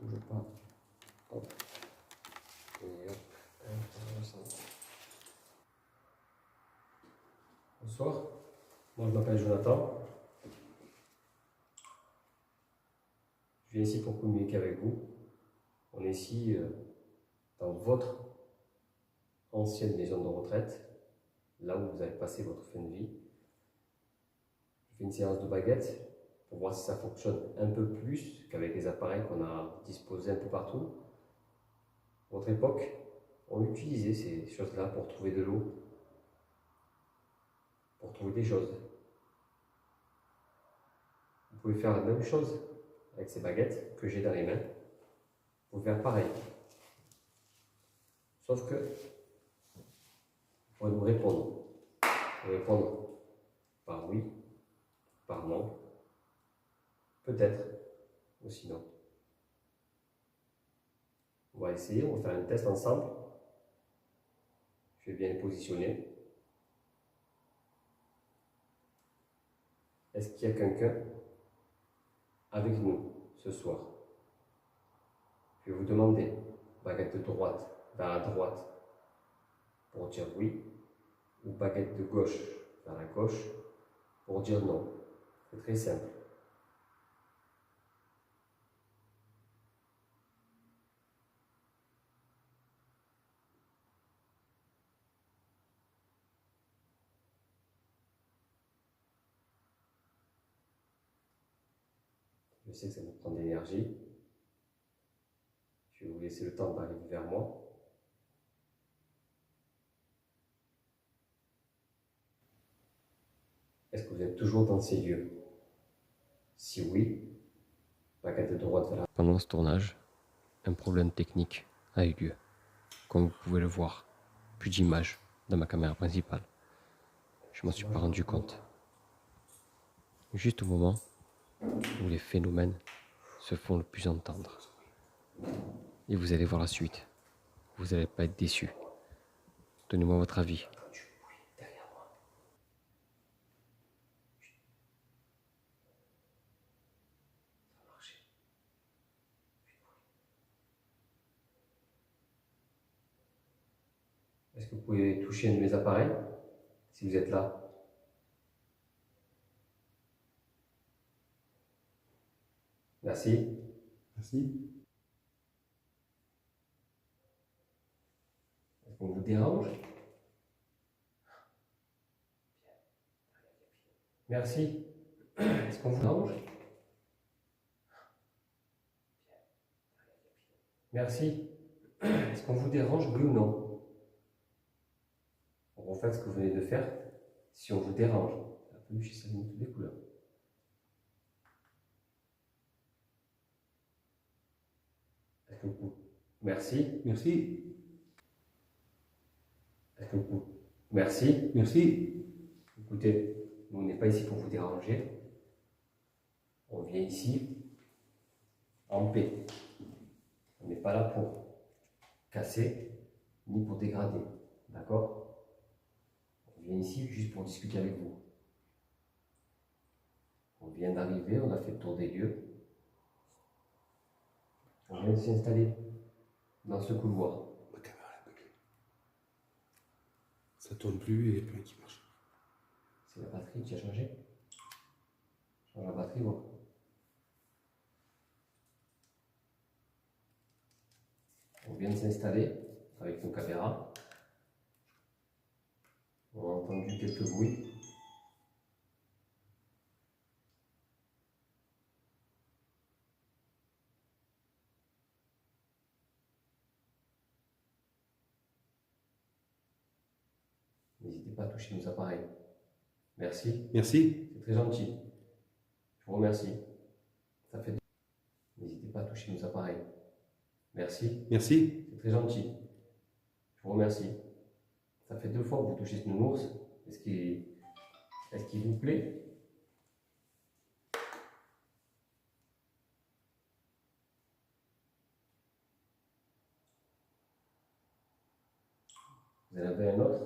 Bouge pas. Hop. Et hop. Bonsoir. Moi je m'appelle Jonathan. Je viens ici pour communiquer avec vous. On est ici dans votre ancienne maison de retraite, là où vous avez passé votre fin de vie. Je fais une séance de baguette pour voir si ça fonctionne un peu plus qu'avec les appareils qu'on a disposés un peu partout. À votre époque, on utilisait ces choses-là pour trouver de l'eau, pour trouver des choses. Vous pouvez faire la même chose avec ces baguettes que j'ai dans les mains. Vous pouvez faire pareil. Sauf que, vous pourrez nous répondre. Vous pouvez répondre par oui, par non, peut-être, ou sinon. On va essayer, on va faire un test ensemble. Je vais bien les positionner. Est-ce qu'il y a quelqu'un avec nous ce soir? Je vais vous demander, baguette de droite vers la droite pour dire oui, ou baguette de gauche vers la gauche pour dire non. C'est très simple. sais que ça vous prend de l'énergie. Je vais vous laisser le temps d'arriver vers moi. Est-ce que vous êtes toujours dans ces lieux? Si oui, regardez droite vers la... Pendant ce tournage, un problème technique a eu lieu. Comme vous pouvez le voir, plus d'image dans ma caméra principale. Je m'en suis pas rendu compte. Juste au moment où les phénomènes se font le plus entendre. Et vous allez voir la suite. Vous n'allez pas être déçus. Donnez-moi votre avis. Est-ce que vous pouvez toucher un de mes appareils, si vous êtes là? Merci. Merci. Est-ce qu'on vous dérange? Merci. Est-ce qu'on vous dérange? Merci. Est-ce qu'on vous dérange, oui ou non? On refait ce que vous venez de faire. Si on vous dérange, la peluche s'allume toutes les couleurs. Est-ce que vous... Merci. Merci. Est-ce que vous... Merci. Merci. Écoutez, nous on n'est pas ici pour vous déranger. On vient ici en paix. On n'est pas là pour casser ni pour dégrader. D'accord? On vient ici juste pour discuter avec vous. On vient d'arriver, on a fait le tour des lieux. On vient de s'installer dans ce couloir. Ma caméra est buguée. Ça tourne plus et il n'y a plus rien qui marche. C'est la batterie qui a changé. Change la batterie, voir. On vient de s'installer avec nos caméras. On a entendu quelques bruits. N'hésitez pas à toucher nos appareils. Merci. Merci. C'est très gentil. Je vous remercie. Ça fait... N'hésitez pas à toucher nos appareils. Merci. Merci. C'est très gentil. Je vous remercie. Ça fait 2 fois que vous touchez ce nounours. Est-ce qu'il vous plaît? Vous en avez un autre,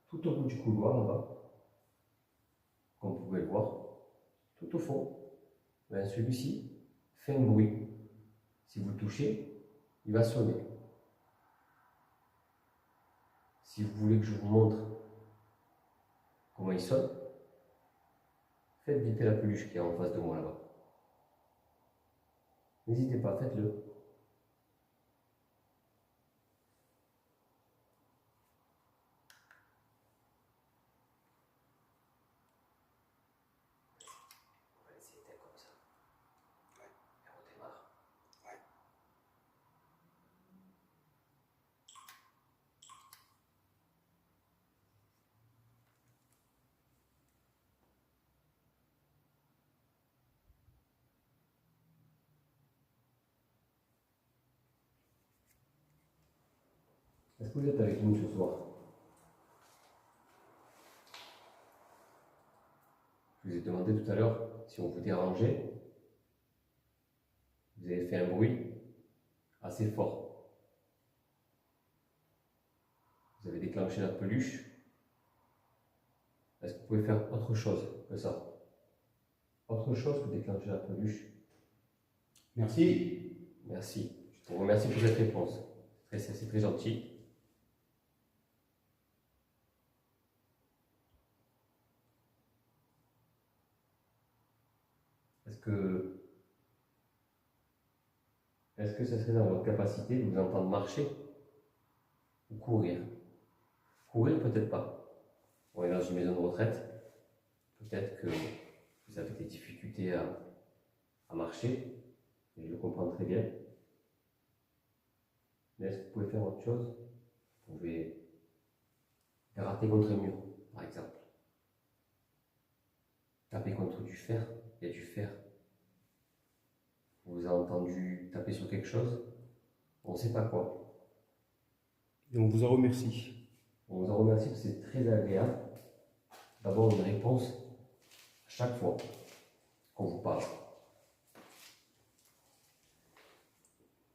tout au bout du couloir là-bas, comme vous pouvez le voir, tout au fond. Ben, celui-ci fait un bruit. Si vous le touchez, il va sonner. Si vous voulez que je vous montre comment il sonne, faites vite la peluche qui est en face de moi là-bas. N'hésitez pas, faites-le. On va essayer d'être comme ça. Et on démarre. Est-ce que vous êtes avec nous ce soir? Je vous ai demandé tout à l'heure si on vous dérangeait. Vous avez fait un bruit assez fort. Vous avez déclenché la peluche. Est-ce que vous pouvez faire autre chose que ça? Autre chose que déclencher la peluche? Merci. Merci. Je vous remercie pour cette réponse. C'est très gentil. Est-ce que ça serait dans votre capacité de vous entendre marcher ou courir? Courir, peut-être pas. On est dans une maison de retraite. Peut-être que vous avez des difficultés à à marcher, et je le comprends très bien. Mais est-ce que vous pouvez faire autre chose? Vous pouvez gratter contre un mur, par exemple. Taper contre du fer, il y a du fer. Vous avez entendu taper sur quelque chose, on ne sait pas quoi. Et on vous en remercie. On vous en remercie parce que c'est très agréable d'avoir une réponse à chaque fois qu'on vous parle.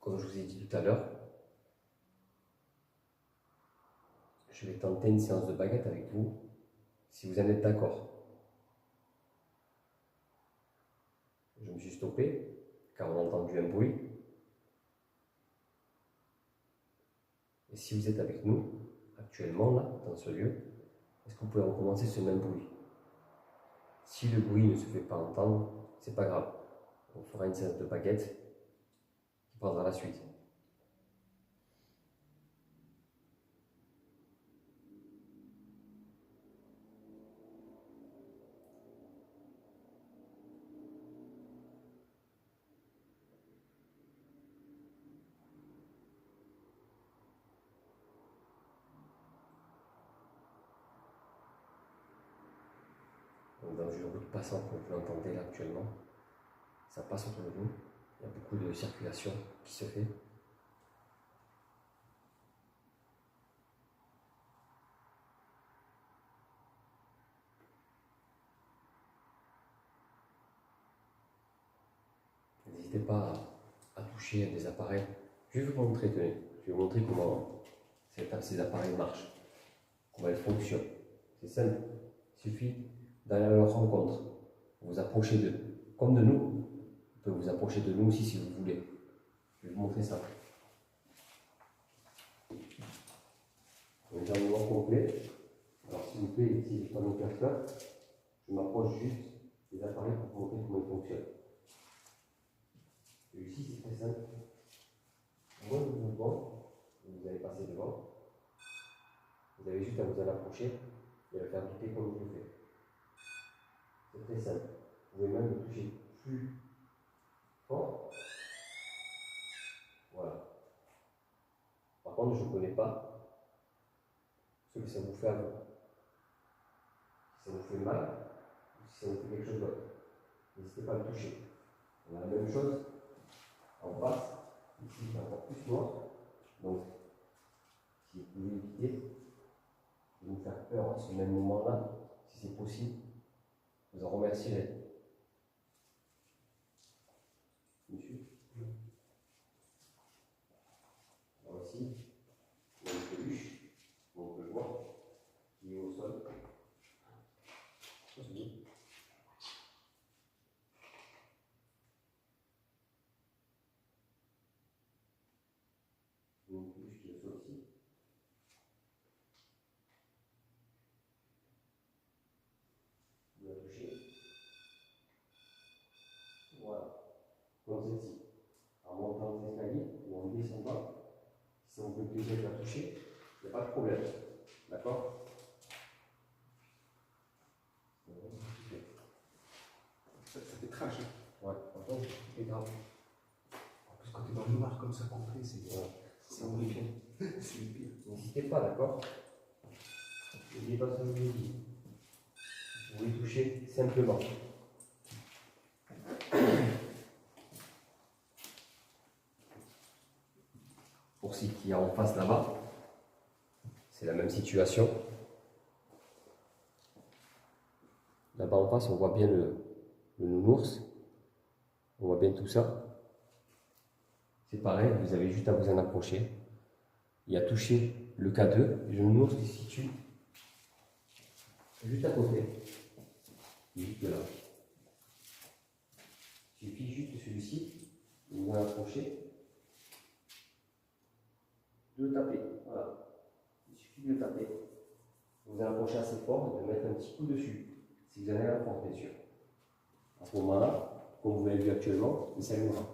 Comme je vous ai dit tout à l'heure, je vais tenter une séance de baguette avec vous, si vous en êtes d'accord. Je me suis stoppé, car on a entendu un bruit. Et si vous êtes avec nous, actuellement, là, dans ce lieu, est-ce que vous pouvez recommencer ce même bruit? Si le bruit ne se fait pas entendre, c'est pas grave. On fera une séance de baguette qui prendra la suite. Donc dans une route passante, comme vous l'entendez là actuellement, ça passe autour de nous. Il y a beaucoup de circulation qui se fait. N'hésitez pas à toucher à des appareils. Je vais vous montrer, tenez, je vais vous montrer comment ces appareils marchent, comment ils fonctionnent. C'est simple, il suffit d'aller à leur rencontre, vous approchez d'eux, comme de nous. Vous pouvez vous approcher de nous aussi si vous voulez. Je vais vous montrer ça. Environnement complet. Alors s'il vous plaît, ici je prends mon curseur, je m'approche juste des appareils pour vous montrer comment ils fonctionnent. Et ici c'est très simple. Moi je vous mouvement, vous allez passer devant. Vous avez juste à vous en approcher et le faire piquer comme je le fais. C'est très simple. Vous pouvez même le toucher plus fort. Voilà. Par contre, je ne connais pas ce que ça vous fait à vous. Si ça vous fait mal, ou si ça vous fait quelque chose d'autre, n'hésitez pas à le toucher. On a la même chose en face, ici c'est encore plus noir. Donc, si vous pouvez éviter de nous faire peur à ce même moment-là, si c'est possible, je vous en remercierai. Monsieur. Là aussi, il y a une peluche, on peut le voir, qui est au sol. Une peluche qui est au sol aussi. Vous la touchez. Voilà. Comme celle-ci. En montant les escaliers ou en descendant, si on peut plaisir de la toucher, il n'y a pas de problème. D'accord? Ça fait trash. Ouais, franchement, c'est grave. En plus, quand tu es dans le noir comme ça, complet, c'est horrifiant. C'est le pire. N'hésitez pas, d'accord? N'oubliez pas ce que je vous ai dit. Vous les touchez simplement. Pour ce qui est en face là-bas, c'est la même situation. Là-bas en face, on voit bien le nounours. On voit bien tout ça. C'est pareil, vous avez juste à vous en approcher. Et à toucher le K2, et le nounours qui se situe juste à côté. Juste là. Il suffit juste celui-ci, de vous en approcher, de le taper. Voilà. Il suffit de le taper. Vous en approchez assez fort et de mettre un petit coup dessus. Si vous en avez la force, bien sûr. À ce moment-là, comme vous l'avez vu actuellement, il s'allumera.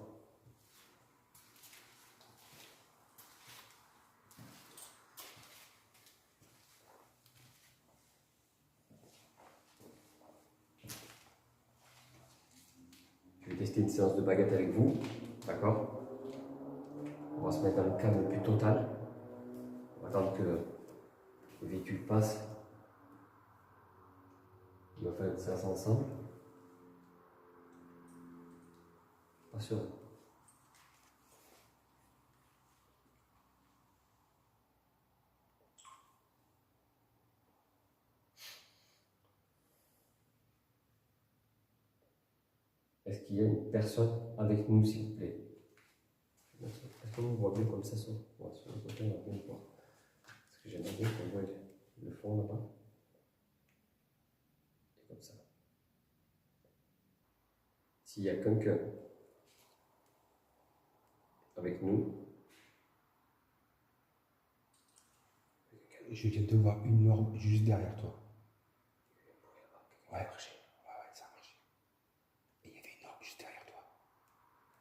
tester une séance de baguette avec vous. D'accord? On va se mettre dans le calme le plus total. On va attendre que le véhicule passe. On va faire une séance ensemble. Pas sûr. Est-ce qu'il y a une personne avec nous, s'il vous plaît? Est-ce qu'on voit bien comme ça sur le côté, on va bien voir. Parce que j'aimerais bien qu'on voit le fond là-bas. Et comme ça. S'il y a quelqu'un avec nous. Je viens de voir une norme juste derrière toi. Ouais, marché. Ouais, ça a marché. Et il y avait une norme juste derrière toi.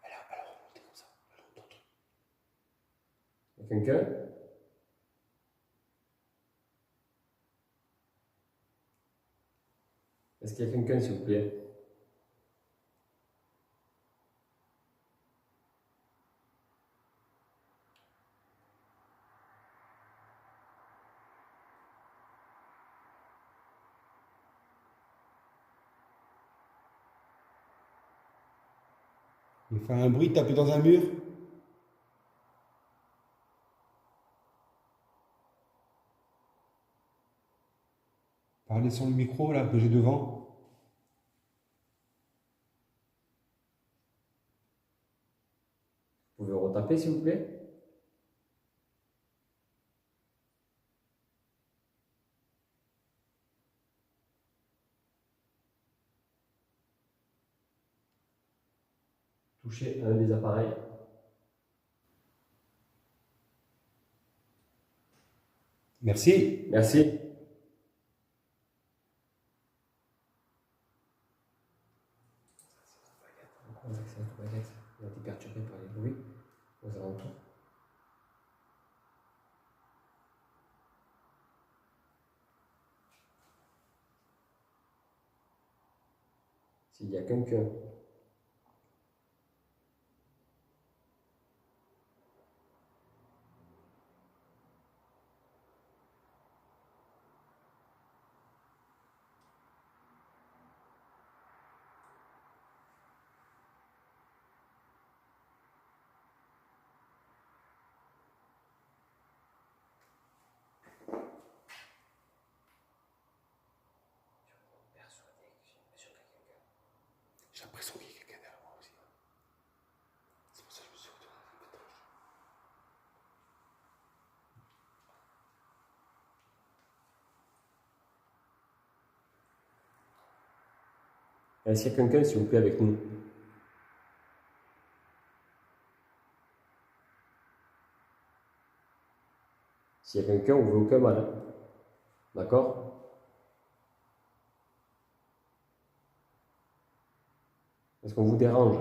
Elle a remonté comme ça. Elle remonte ton truc. Il y a quelqu'un? Est-ce qu'il y a quelqu'un, s'il vous plaît? Il fait un bruit, taper dans un mur. Parlez sur le micro là que j'ai devant. Vous pouvez retaper, s'il vous plaît? Touchez un des appareils. Merci. Merci. On a été perturbé par les bruits aux alentours. S'il y a quelqu'un J'ai l'impression qu'il y a quelqu'un derrière moi aussi. C'est pour ça que je me suis retourné un peu étrange. Est-ce qu'il y a quelqu'un, s'il vous plaît, avec nous? S'il y a quelqu'un, on ne veut aucun mal. Hein. D'accord? Est-ce qu'on vous dérange?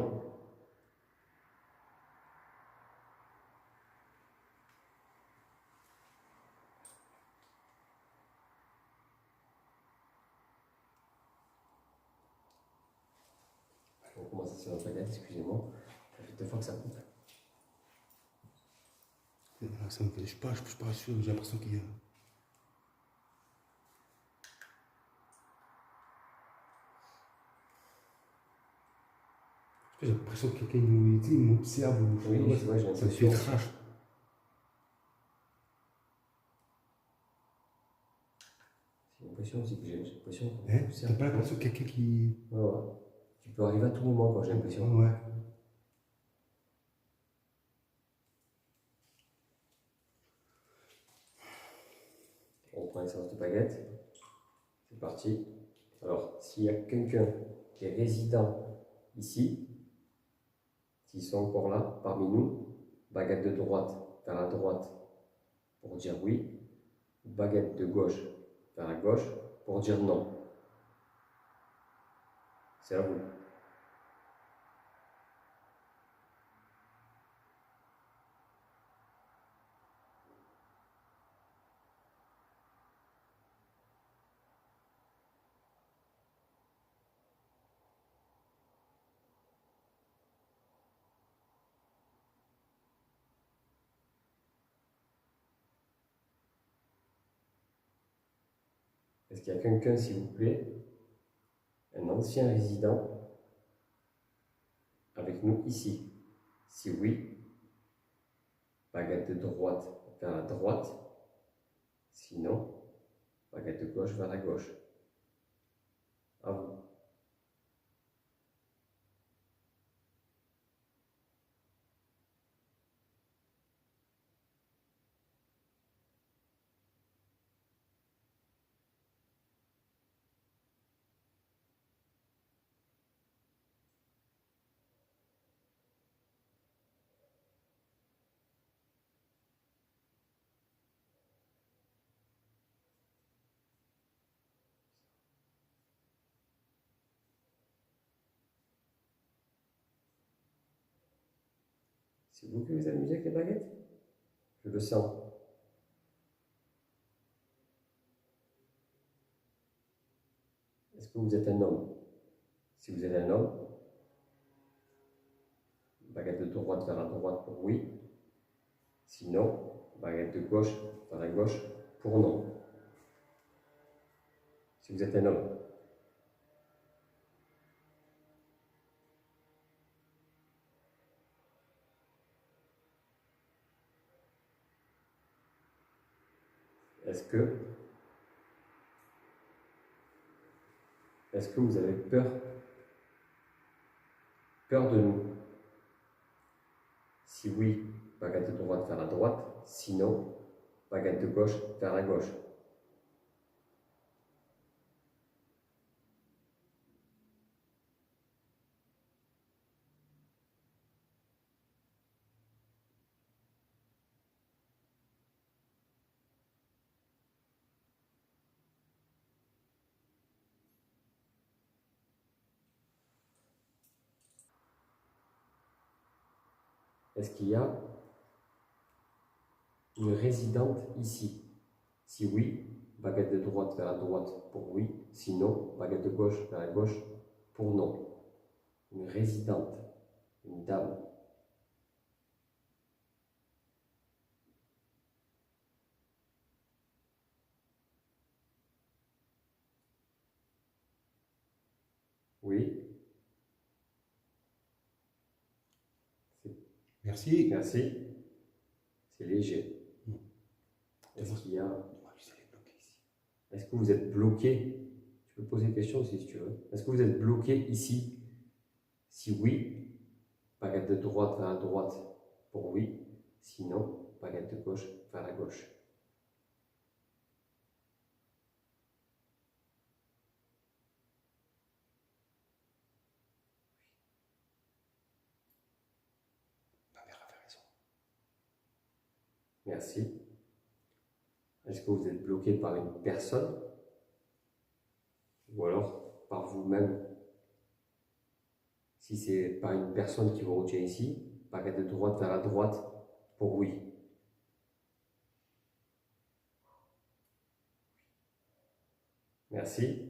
On commence à se faire un baguette, excusez-moi. Ça fait 2 fois que ça coupe. Ça me fait, je suis pas sûr, j'ai l'impression qu'il y a. J'ai l'impression que quelqu'un m'observe. Oui, c'est vrai, j'ai ça me fait l'impression. crash. J'ai l'impression aussi que j'ai l'impression qu'on Hein? m'observe. T'as pas l'impression que quelqu'un qui. Ouais, ouais. Tu peux arriver à tout moment quand j'ai l'impression. Ouais. On prend une séance de baguette. C'est parti. Alors, s'il y a quelqu'un qui est résident ici, s'ils sont encore là, parmi nous, baguette de droite vers la droite pour dire oui, baguette de gauche vers la gauche pour dire non. C'est à vous. Est-ce qu'il y a quelqu'un, s'il vous plaît, un ancien résident avec nous ici? Si oui, baguette de droite vers la droite. Sinon, baguette de gauche vers la gauche. À vous. C'est vous qui vous amusez avec les baguettes? Je le sens. Est-ce que vous êtes un homme? Si vous êtes un homme, baguette de droite vers la droite pour oui. Sinon, baguette de gauche vers la gauche pour non. Si vous êtes un homme. Est-ce que vous avez peur de nous? Si oui, baguette de droite vers la droite. Sinon, baguette de gauche vers la gauche. Est-ce qu'il y a une résidente ici? Si oui, baguette de droite vers la droite pour oui. Sinon, baguette de gauche vers la gauche pour non. Une résidente, une dame. Oui. Merci. Merci. C'est léger. Mm. Est-ce qu'il y a... bloqué ici. Est-ce que vous êtes bloqué? Tu peux poser une question aussi si tu veux. Est-ce que vous êtes bloqué ici? Si oui, baguette de droite vers la droite pour oui. Sinon, baguette de gauche vers la gauche. Ma mère avait raison. Merci. Est-ce que vous êtes bloqué par une personne ou alors par vous-même? Si c'est par une personne qui vous retient ici, baguette de droite vers la droite pour oui. Merci.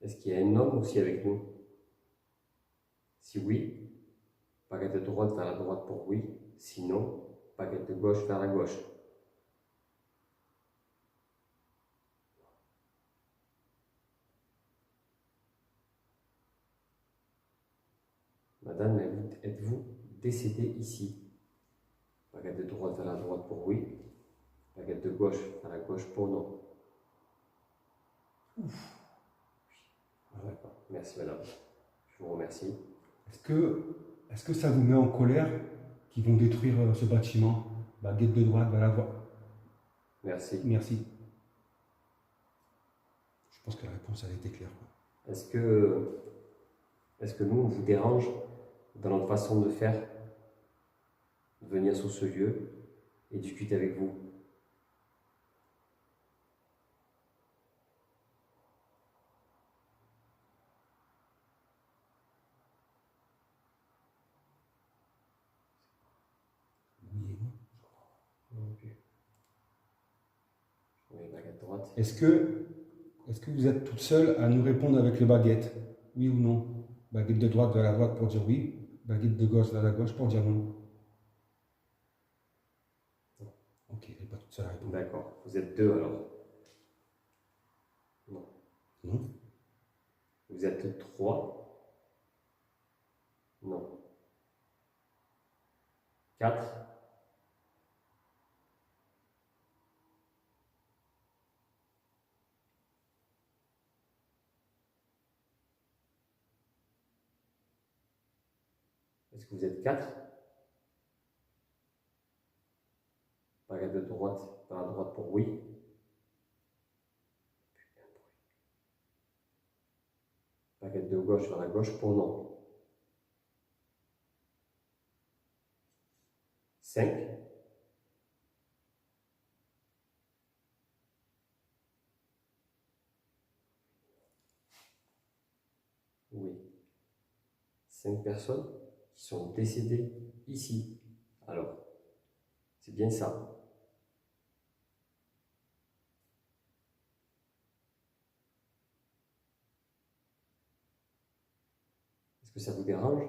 Est-ce qu'il y a un homme aussi avec nous? Si oui, baguette de droite vers la droite pour oui. Sinon, baguette de gauche vers la gauche. Madame, êtes-vous décédée ici? Baguette de droite vers la droite pour oui. Baguette de gauche vers la gauche pour non. Ouf. D'accord. Merci madame. Je vous remercie. Est-ce que ça vous met en colère qu'ils vont détruire ce bâtiment? Baguette de droite vers la droite. Merci. Merci. Je pense que la réponse elle a été claire. Est-ce que nous, on vous dérange dans notre façon de faire, de venir sur ce lieu et discuter avec vous? Oui et non. Ok. Je mets une baguette droite. Est-ce que vous êtes toute seule à nous répondre avec les baguettes? Oui ou non? Baguette de droite vers la droite pour dire oui. Baguette de gauche vers la gauche pour diamant. Ok, elle n'est pas toute seule à répondre. D'accord. Vous êtes deux alors. Non. Non. Vous êtes trois. Non. Quatre. Est-ce que vous êtes quatre? Baguette de droite vers la droite pour oui. Baguette de gauche vers la gauche pour non. 5. Oui. 5 personnes qui sont décédées ici. Alors, c'est bien ça. Est-ce que ça vous dérange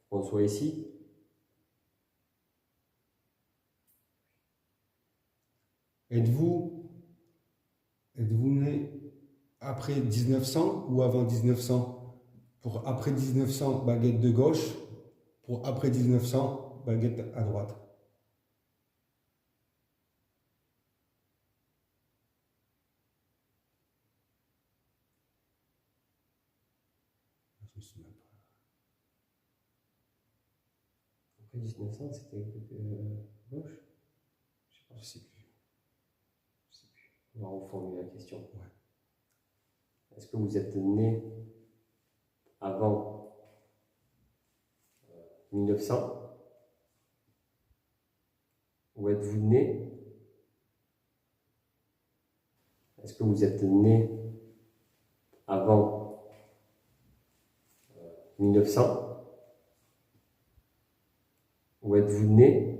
qu'on soit ici? Êtes-vous né après 1900 ou avant 1900? Pour après 1900, baguette de gauche. Pour après 1900, baguette à droite. Je me souviens pas. Après 1900, c'était gauche? Je sais pas. Je sais plus. Je sais plus. On va reformuler la question. Ouais. Est-ce que vous êtes né avant 1900? Ou êtes-vous né? Est-ce que vous êtes né avant 1900? Ou êtes-vous né?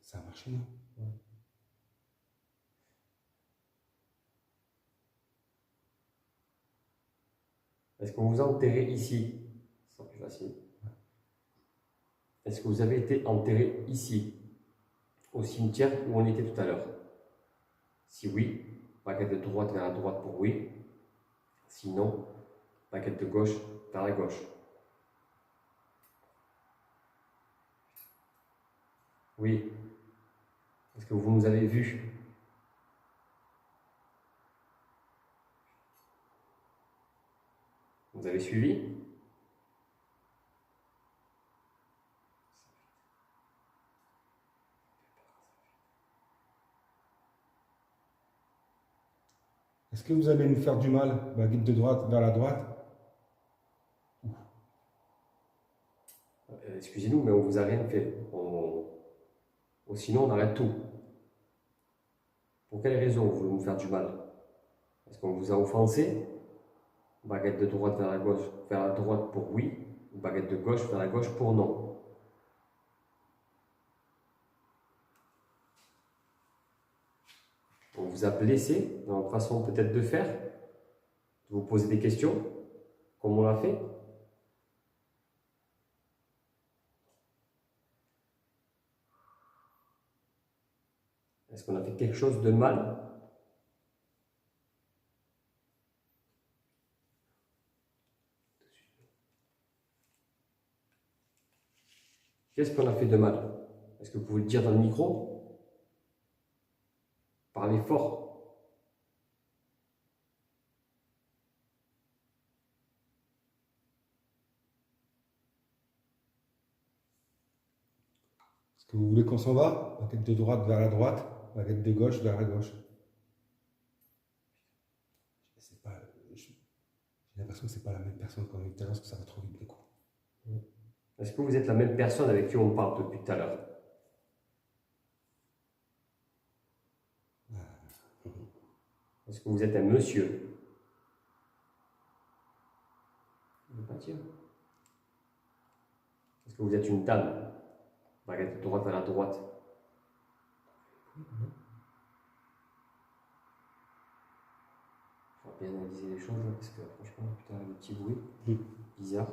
Ça a marché, non? Est-ce qu'on vous a enterré ici? Ce sera plus facile. Est-ce que vous avez été enterré ici, au cimetière où on était tout à l'heure? Si oui, baguette de droite vers la droite pour oui. Sinon, baguette de gauche vers la gauche. Oui. Est-ce que vous nous avez vus? Vous avez suivi? Est-ce que vous allez nous faire du mal, baguette de droite vers la droite? Excusez-nous, mais on vous a rien fait. Ou sinon, on arrête tout. Pour quelle raison vous voulez nous faire du mal? Est-ce qu'on vous a offensé? Baguette de droite vers la droite pour oui, ou baguette de gauche vers la gauche pour non. On vous a blessé dans votre façon peut-être de faire, de vous poser des questions, comme on l'a fait. Est-ce qu'on a fait quelque chose de mal? Qu'est-ce qu'on a fait de mal? Est-ce que vous pouvez le dire dans le micro? Parlez fort. Est-ce que vous voulez qu'on s'en va? Baguette de droite vers la droite, baguette de gauche vers la gauche. J'ai l'impression que c'est pas la même personne qu'on a eu tout à l'heure, parce que ça va trop vite, du coup. Est-ce que vous êtes la même personne avec qui on parle depuis tout à l'heure? Est-ce que vous êtes un monsieur? Je ne veux pas dire. Est-ce que vous êtes une dame? Baguette de droite vers la droite. bien analyser les choses là, parce que franchement, putain, le petit bruit, bizarre.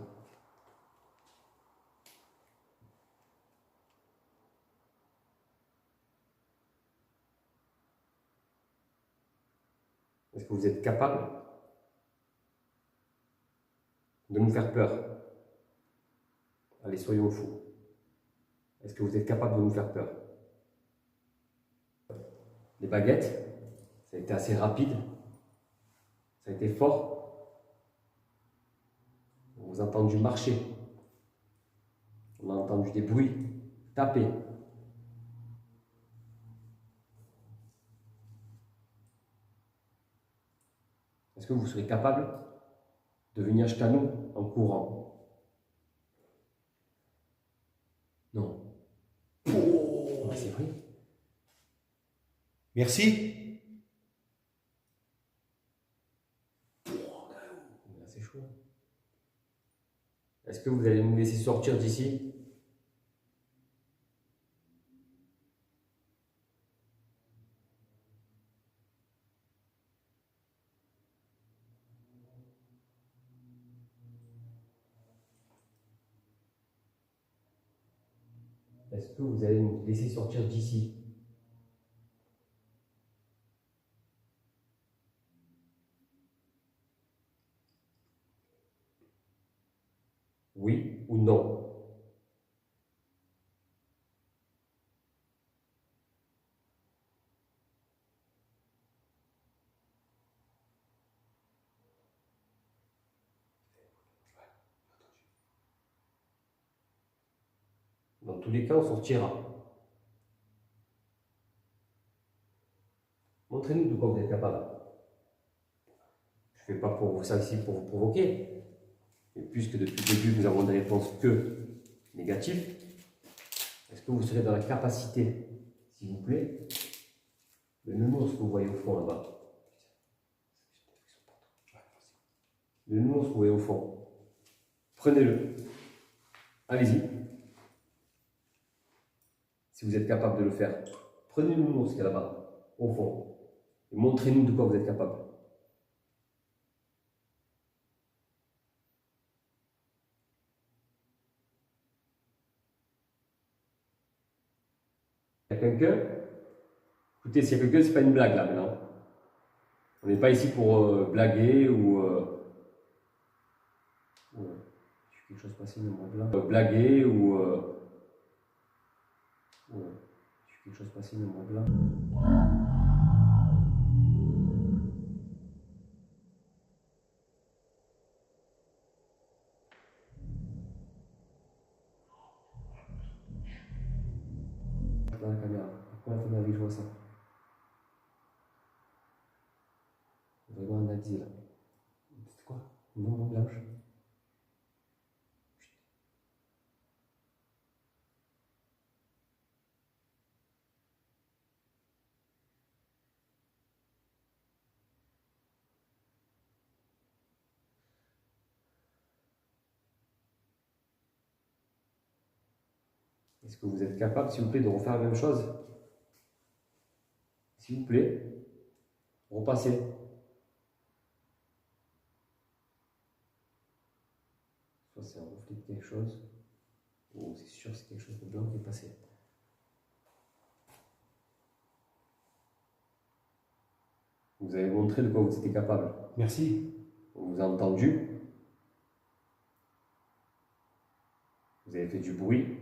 Est-ce que vous êtes capable de nous faire peur? Allez, soyons fous. Est-ce que vous êtes capable de nous faire peur? Les baguettes, ça a été assez rapide, ça a été fort. On vous a entendu marcher, on a entendu des bruits, taper. Est-ce que vous serez capable de venir jusqu'à nous en courant? Non. Oh, c'est vrai. Merci. C'est chaud. Est-ce que vous allez nous laisser sortir d'ici? Est-ce que vous allez nous laisser sortir d'ici? Oui ou non? Dans tous les cas, on sortira. Montrez-nous de quoi vous êtes capable. Je ne fais pas pour ça ici pour vous provoquer. Mais puisque depuis le début, nous avons des réponses que négatives, est-ce que vous serez dans la capacité, s'il vous plaît, de nous montrer ce que vous voyez au fond là-bas? Le nounours que vous voyez au fond. Prenez-le. Allez-y. Si vous êtes capable de le faire. Prenez le nounours qui est là-bas, au fond. Et montrez-nous de quoi vous êtes capable. Il y a quelqu'un? Écoutez, s'il y a quelqu'un, c'est pas une blague là maintenant. On n'est pas ici pour blaguer ou. Je fais quelque chose passer de mon blanc. Blaguer ou. Je fais quelque chose passer de mon blanc. Dans la caméra. Pourquoi la caméra je vois ça? Vraiment un adil là. C'est quoi? Une ombre blanche. Est-ce que vous êtes capable, s'il vous plaît, de refaire la même chose? S'il vous plaît, repassez. Soit c'est un reflet de quelque chose, ou c'est sûr que c'est quelque chose de blanc qui est passé. Vous avez montré de quoi vous étiez capable. Merci. On vous a entendu. Vous avez fait du bruit.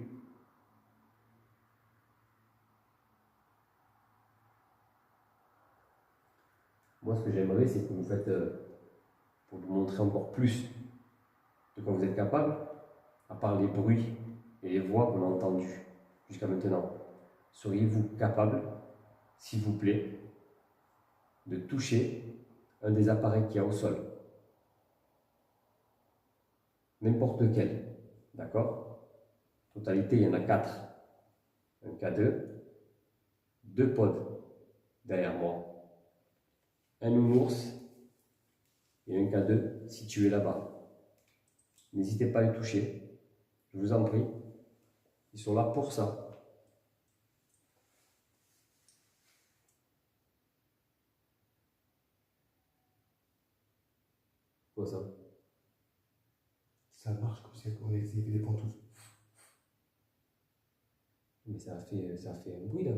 Moi, ce que j'aimerais, c'est que vous faites, pour vous montrer encore plus de quoi vous êtes capable, à part les bruits et les voix qu'on a entendues jusqu'à maintenant, seriez-vous capable, s'il vous plaît, de toucher un des appareils qu'il y a au sol? N'importe lequel, d'accord? Totalité, il y en a 4. Un K2, 2 pods derrière moi, un nounours et un K2 situé là-bas. N'hésitez pas à les toucher, je vous en prie. Ils sont là pour ça. quoi ça? Ça marche comme si on était des pantoufles. Mais ça a fait un bruit là.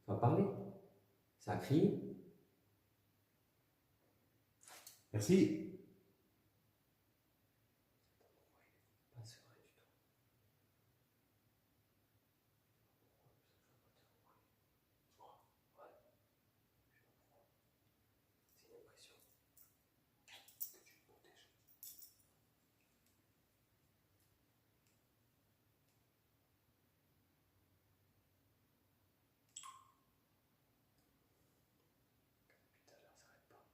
Ça a parlé. Ça a crié. Merci. Pas serein du tout. C'est une impression. Que tu me protèges. Putain, là, ça arrête pas.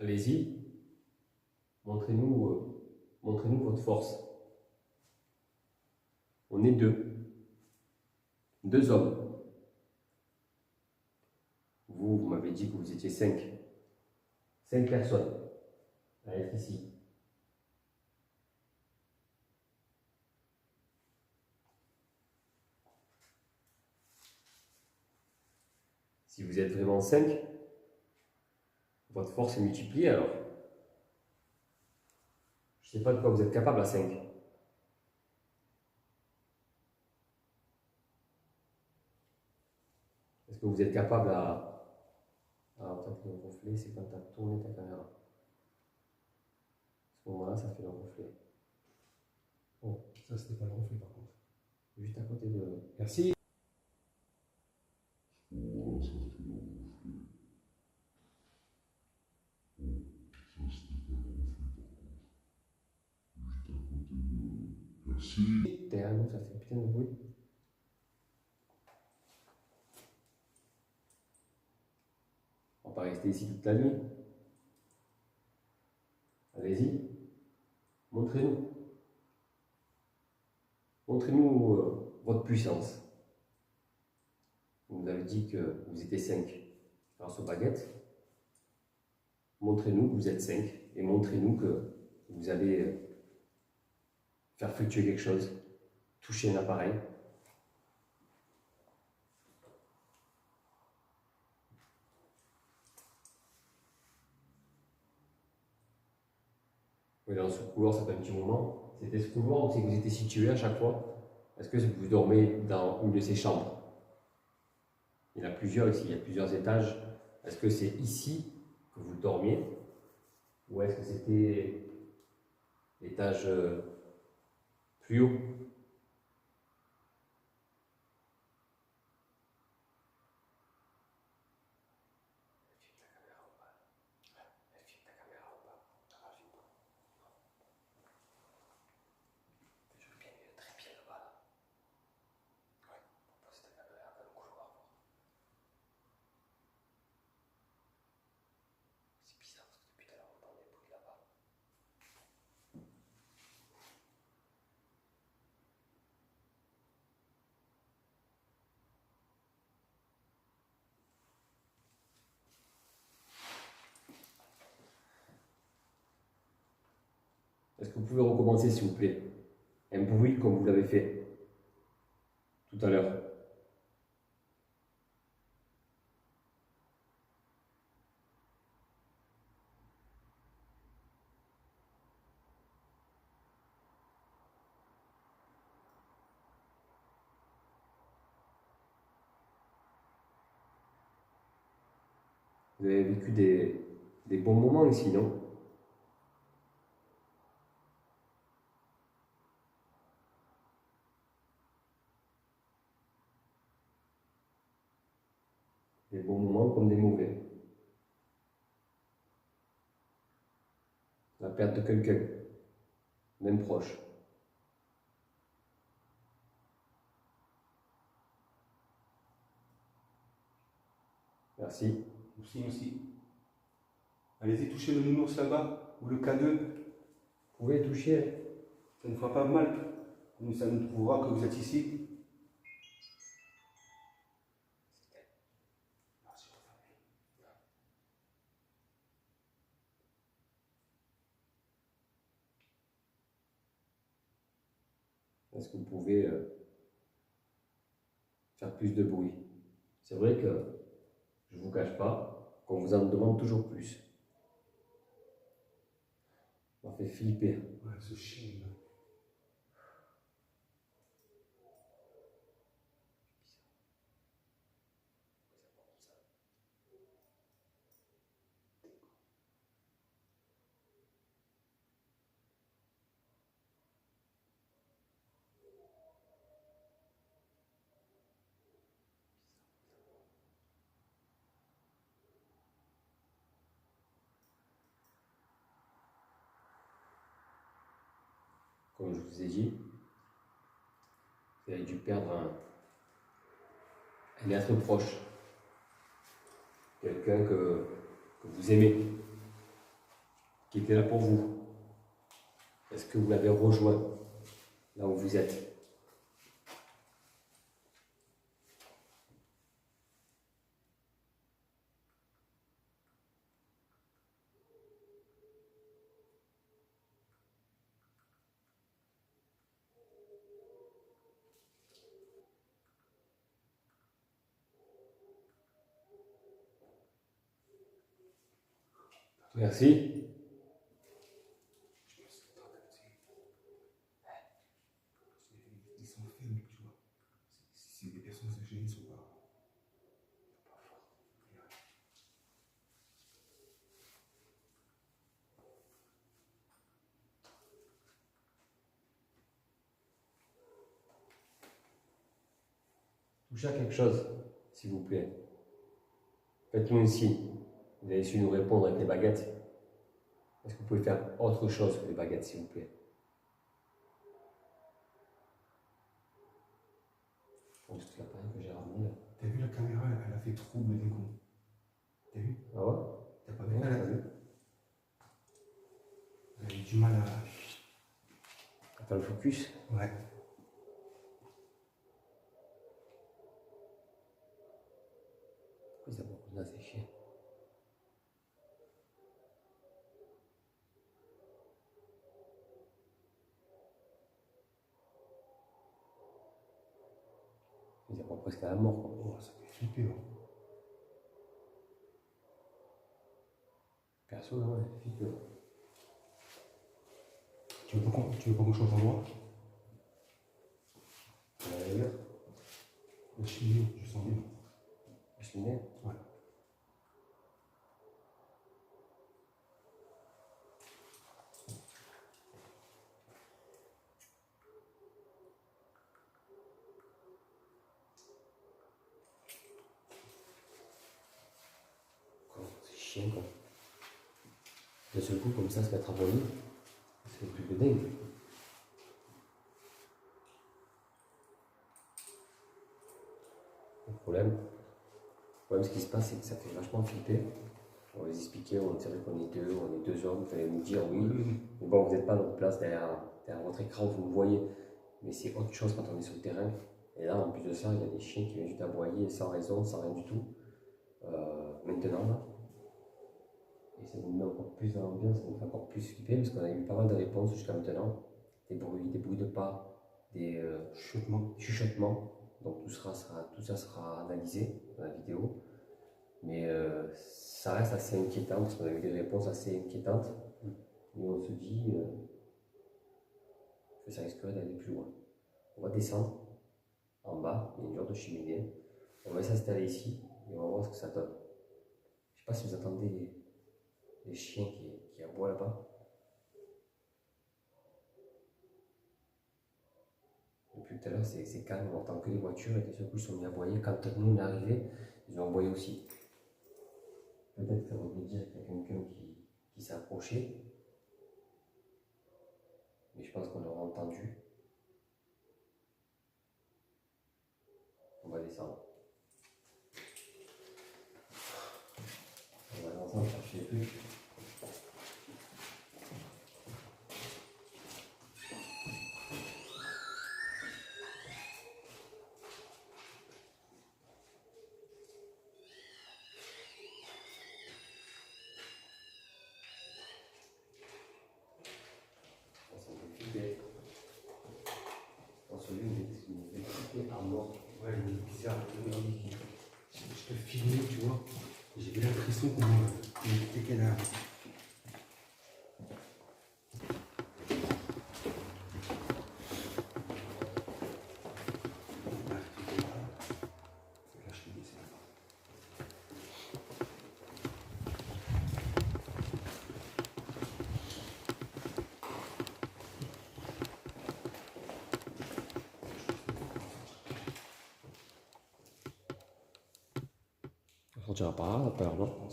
Allez-y. Montrez-nous votre force. On est deux. Deux hommes. Vous m'avez dit que vous étiez 5. 5 personnes à être ici. Si vous êtes vraiment 5, votre force est multipliée alors. Je ne sais pas de quoi vous êtes capable à 5. Est-ce que vous êtes capable à... Alors peut-être le reflet, c'est quand tu as tourné ta caméra. À ce moment-là, ça fait le reflet. Oh, ça c'était pas le reflet par contre. Juste à côté de... Merci. Derrière nous, ça fait putain de bruit. On va pas rester ici toute la nuit. Allez-y. Montrez-nous. Montrez-nous votre puissance. Vous nous avez dit que vous étiez 5 grâce aux baguettes. Montrez-nous que vous êtes 5 et montrez-nous que vous allez faire fluctuer quelque chose, toucher un appareil. Oui, dans ce couloir, ça fait un petit moment. C'était ce couloir où c'est que vous étiez situé à chaque fois. Est-ce que vous dormez dans une de ces chambres? Il y en a plusieurs ici, il y a plusieurs étages. Est-ce que c'est ici que vous dormiez? Ou est-ce que c'était l'étage plus haut? Est-ce que vous pouvez recommencer, s'il vous plaît? Un bruit comme vous l'avez fait tout à l'heure. Vous avez vécu des bons moments ici, non? Des bons moments comme des mauvais. La perte de quelqu'un, même proche. Merci. Merci. Allez-y, touchez le nounours là-bas, ou le K2. Vous pouvez toucher. Ça ne fera pas mal. Ça nous prouvera que vous êtes ici. Est-ce que vous pouvez faire plus de bruit? C'est vrai que je ne vous cache pas, qu'on vous en demande toujours plus. Ça m'a fait flipper. Ouais, ce chien là. Comme je vous ai dit, vous avez dû perdre un être proche, quelqu'un que vous aimez, qui était là pour vous. Est-ce que vous l'avez rejoint là où vous êtes? Merci. Je pense que ils sont faibles, tu vois. Si des personnes âgées, ils sont pas forts. Touchez à quelque chose, s'il vous plaît. Faites-nous un signe. Vous avez su nous répondre avec les baguettes. Est-ce que vous pouvez faire autre chose que les baguettes, s'il vous plaît? Bon, c'est l'appareil que j'ai ramené là. T'as vu la caméra, elle a fait trouble d'un coup. T'as vu? Ah ouais? T'as pas vu? Ouais, t'as vu? Elle a eu du mal à. À faire le focus. Ouais. Pourquoi ils abandonnent là, ces chiens? Ils abandonnent presque à la mort, quoi. Oh, ça fait flipper. Hein. Perso, là, ouais, flipper. Tu veux pas qu'on change d'endroit? À la rigueur, La cheminée, je sens bien. la cheminée. Ouais. Quoi, c'est chiant, quoi. D'un seul coup, comme ça, se mettre à voler, c'est le truc de dingue. Le problème, ce qui se passe, c'est que ça fait vachement flipper. On va les expliquer, on dirait qu'on est deux hommes, vous allez nous dire oui. Mais bon, vous n'êtes pas à notre place derrière votre écran, vous nous voyez. Mais c'est autre chose quand on est sur le terrain. Et là, en plus de ça, il y a des chiens qui viennent juste aboyer sans raison, sans rien du tout. Maintenant, là. Et ça nous met encore plus dans l'ambiance, ça nous fait encore plus flipper parce qu'on a eu pas mal de réponses jusqu'à maintenant. Des bruits de pas, des chuchotements. Donc tout ça sera analysé dans la vidéo. Mais ça reste assez inquiétant parce qu'on a eu des réponses assez inquiétantes. Et on se dit que ça risquerait d'aller plus loin. On va descendre en bas, il y a une genre de cheminée. On va s'installer ici et on va voir ce que ça donne. Je ne sais pas si vous entendez les chiens qui aboient là-bas. Depuis tout à l'heure, c'est calme, on n'entend que les voitures et d'un seul coup, ils sont mis à aboyer. Quand nous on est arrivés, ils ont aboyé aussi. Peut-être que ça veut dire qu'il y a quelqu'un qui s'est approché. Mais je pense qu'on l'aura entendu. On va descendre. On va ensemble chercher les trucs. Ouais, il est bizarre. Je te filmais, tu vois. J'ai eu l'impression qu'on était canard. On sortira par là, apparemment.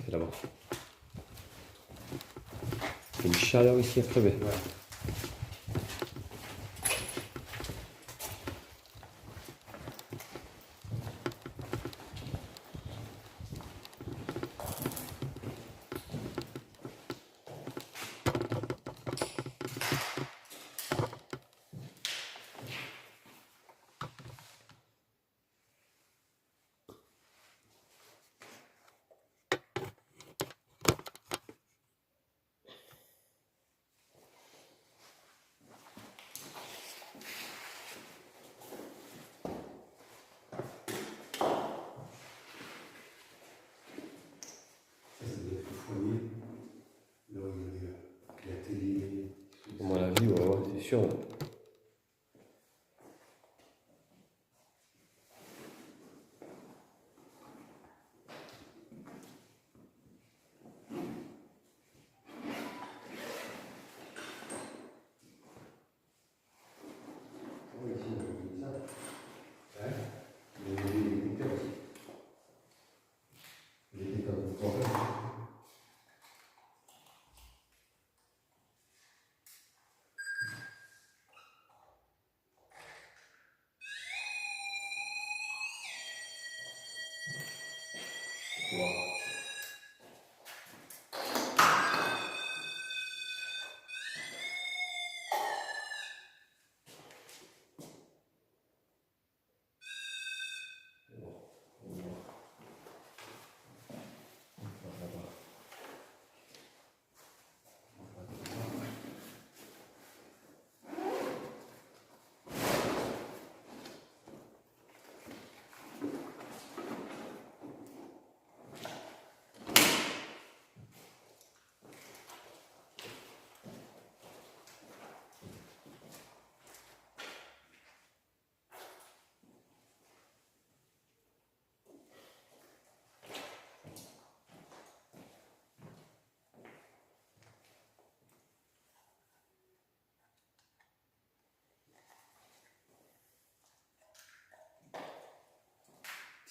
C'est là-bas. Il y a une chaleur ici à crever. Ouais. À mon avis, ouais, c'est sûr.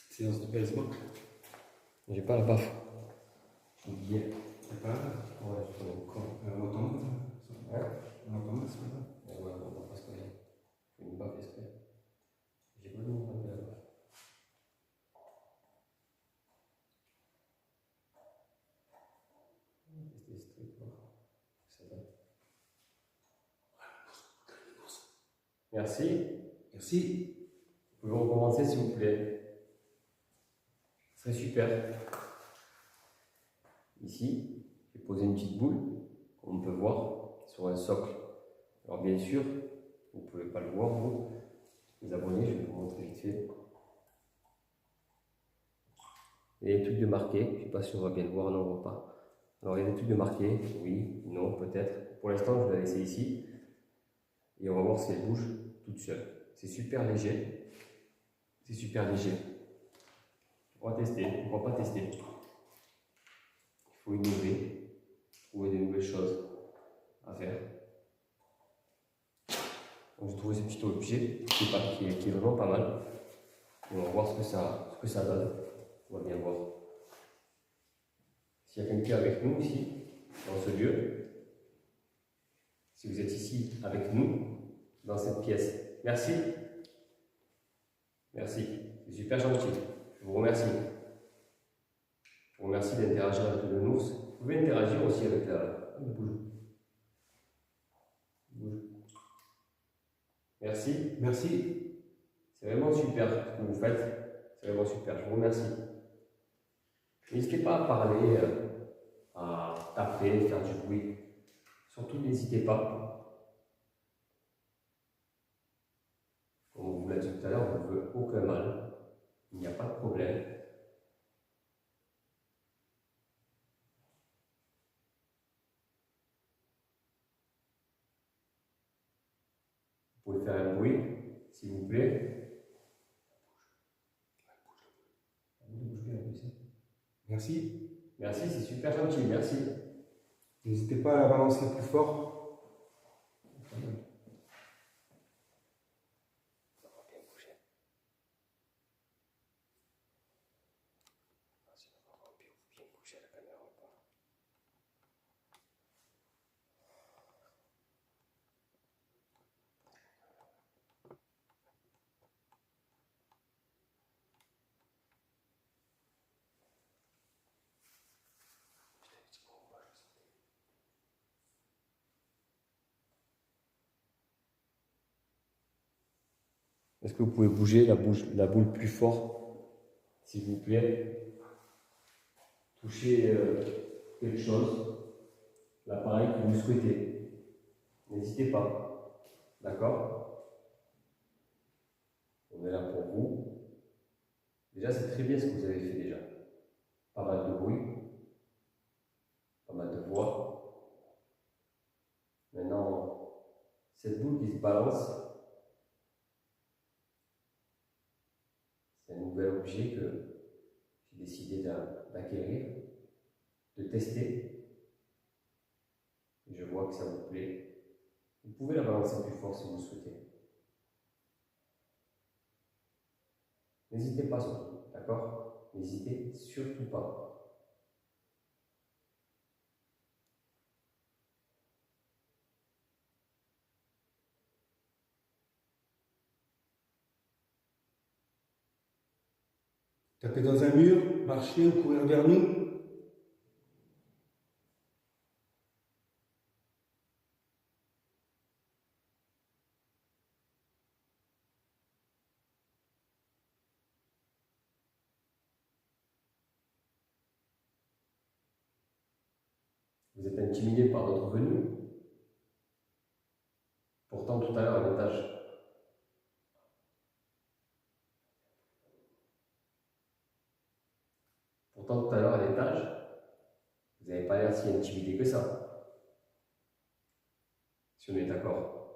Séance de PSB. J'ai pas la baffe. Hier. T'as pas là? Ouais, je connais encore. On entend Ouais. On entend ce matin. Ouais, on va presque rien. Une baffe, j'espère. J'ai pas le nom de la baffe. Tester ce truc, voir. Ça va. Merci. Merci. Vous pouvez recommencer s'il vous plaît. C'est super. Ici, j'ai posé une petite boule, comme on peut voir, sur un socle. Alors bien sûr, vous ne pouvez pas le voir, vous, les abonnés, je vais vous montrer vite fait. Il y a des trucs de marqué, je ne sais pas si on va bien le voir, non, on ne voit pas. Alors il y a des trucs de marqué, oui, non, peut-être. Pour l'instant, je vais la laisser ici. Et on va voir si elle bouge toute seule. C'est super léger. C'est super léger. On va tester, on va pas tester. Il faut innover, trouver des nouvelles choses à faire. Donc j'ai trouvé ce petit objet qui est vraiment pas mal. Et on va voir ce que ça donne. On va bien voir. S'il y a quelqu'un avec nous ici, dans ce lieu, si vous êtes ici avec nous, dans cette pièce, merci. Merci, c'est super gentil. Je vous remercie. Je vous remercie d'interagir avec le nounours. Vous pouvez interagir aussi avec la bouge. Bouge. Merci. Merci. C'est vraiment super ce que vous faites. C'est vraiment super. Je vous remercie. N'hésitez pas à parler, à taper, faire du bruit Surtout n'hésitez pas. Comme on vous l'a dit tout à l'heure, on ne veut aucun mal. Il n'y a pas de problème. Vous pouvez faire un bruit, s'il vous plaît. Merci. Merci, c'est super gentil, merci. N'hésitez pas à la balancer plus fort. Est-ce que vous pouvez bouger la boule plus fort, s'il vous plaît? Touchez quelque chose, l'appareil que vous souhaitez. N'hésitez pas. D'accord? On est là pour vous. Déjà, c'est très bien ce que vous avez fait déjà. Pas mal de bruit, pas mal de voix. Maintenant, cette boule qui se balance, c'est un nouvel objet que j'ai décidé d'acquérir, de tester. Et je vois que ça vous plaît. Vous pouvez la balancer plus fort si vous le souhaitez. N'hésitez pas surtout, d'accord? N'hésitez surtout pas. Taper dans un mur, marcher ou courir vers nous. Vous êtes intimidé par notre venue. Pourtant, tout à l'heure, à l'étage, pourtant, tout à l'heure, à l'étage, vous n'avez pas l'air si intimidé que ça. Si on est d'accord.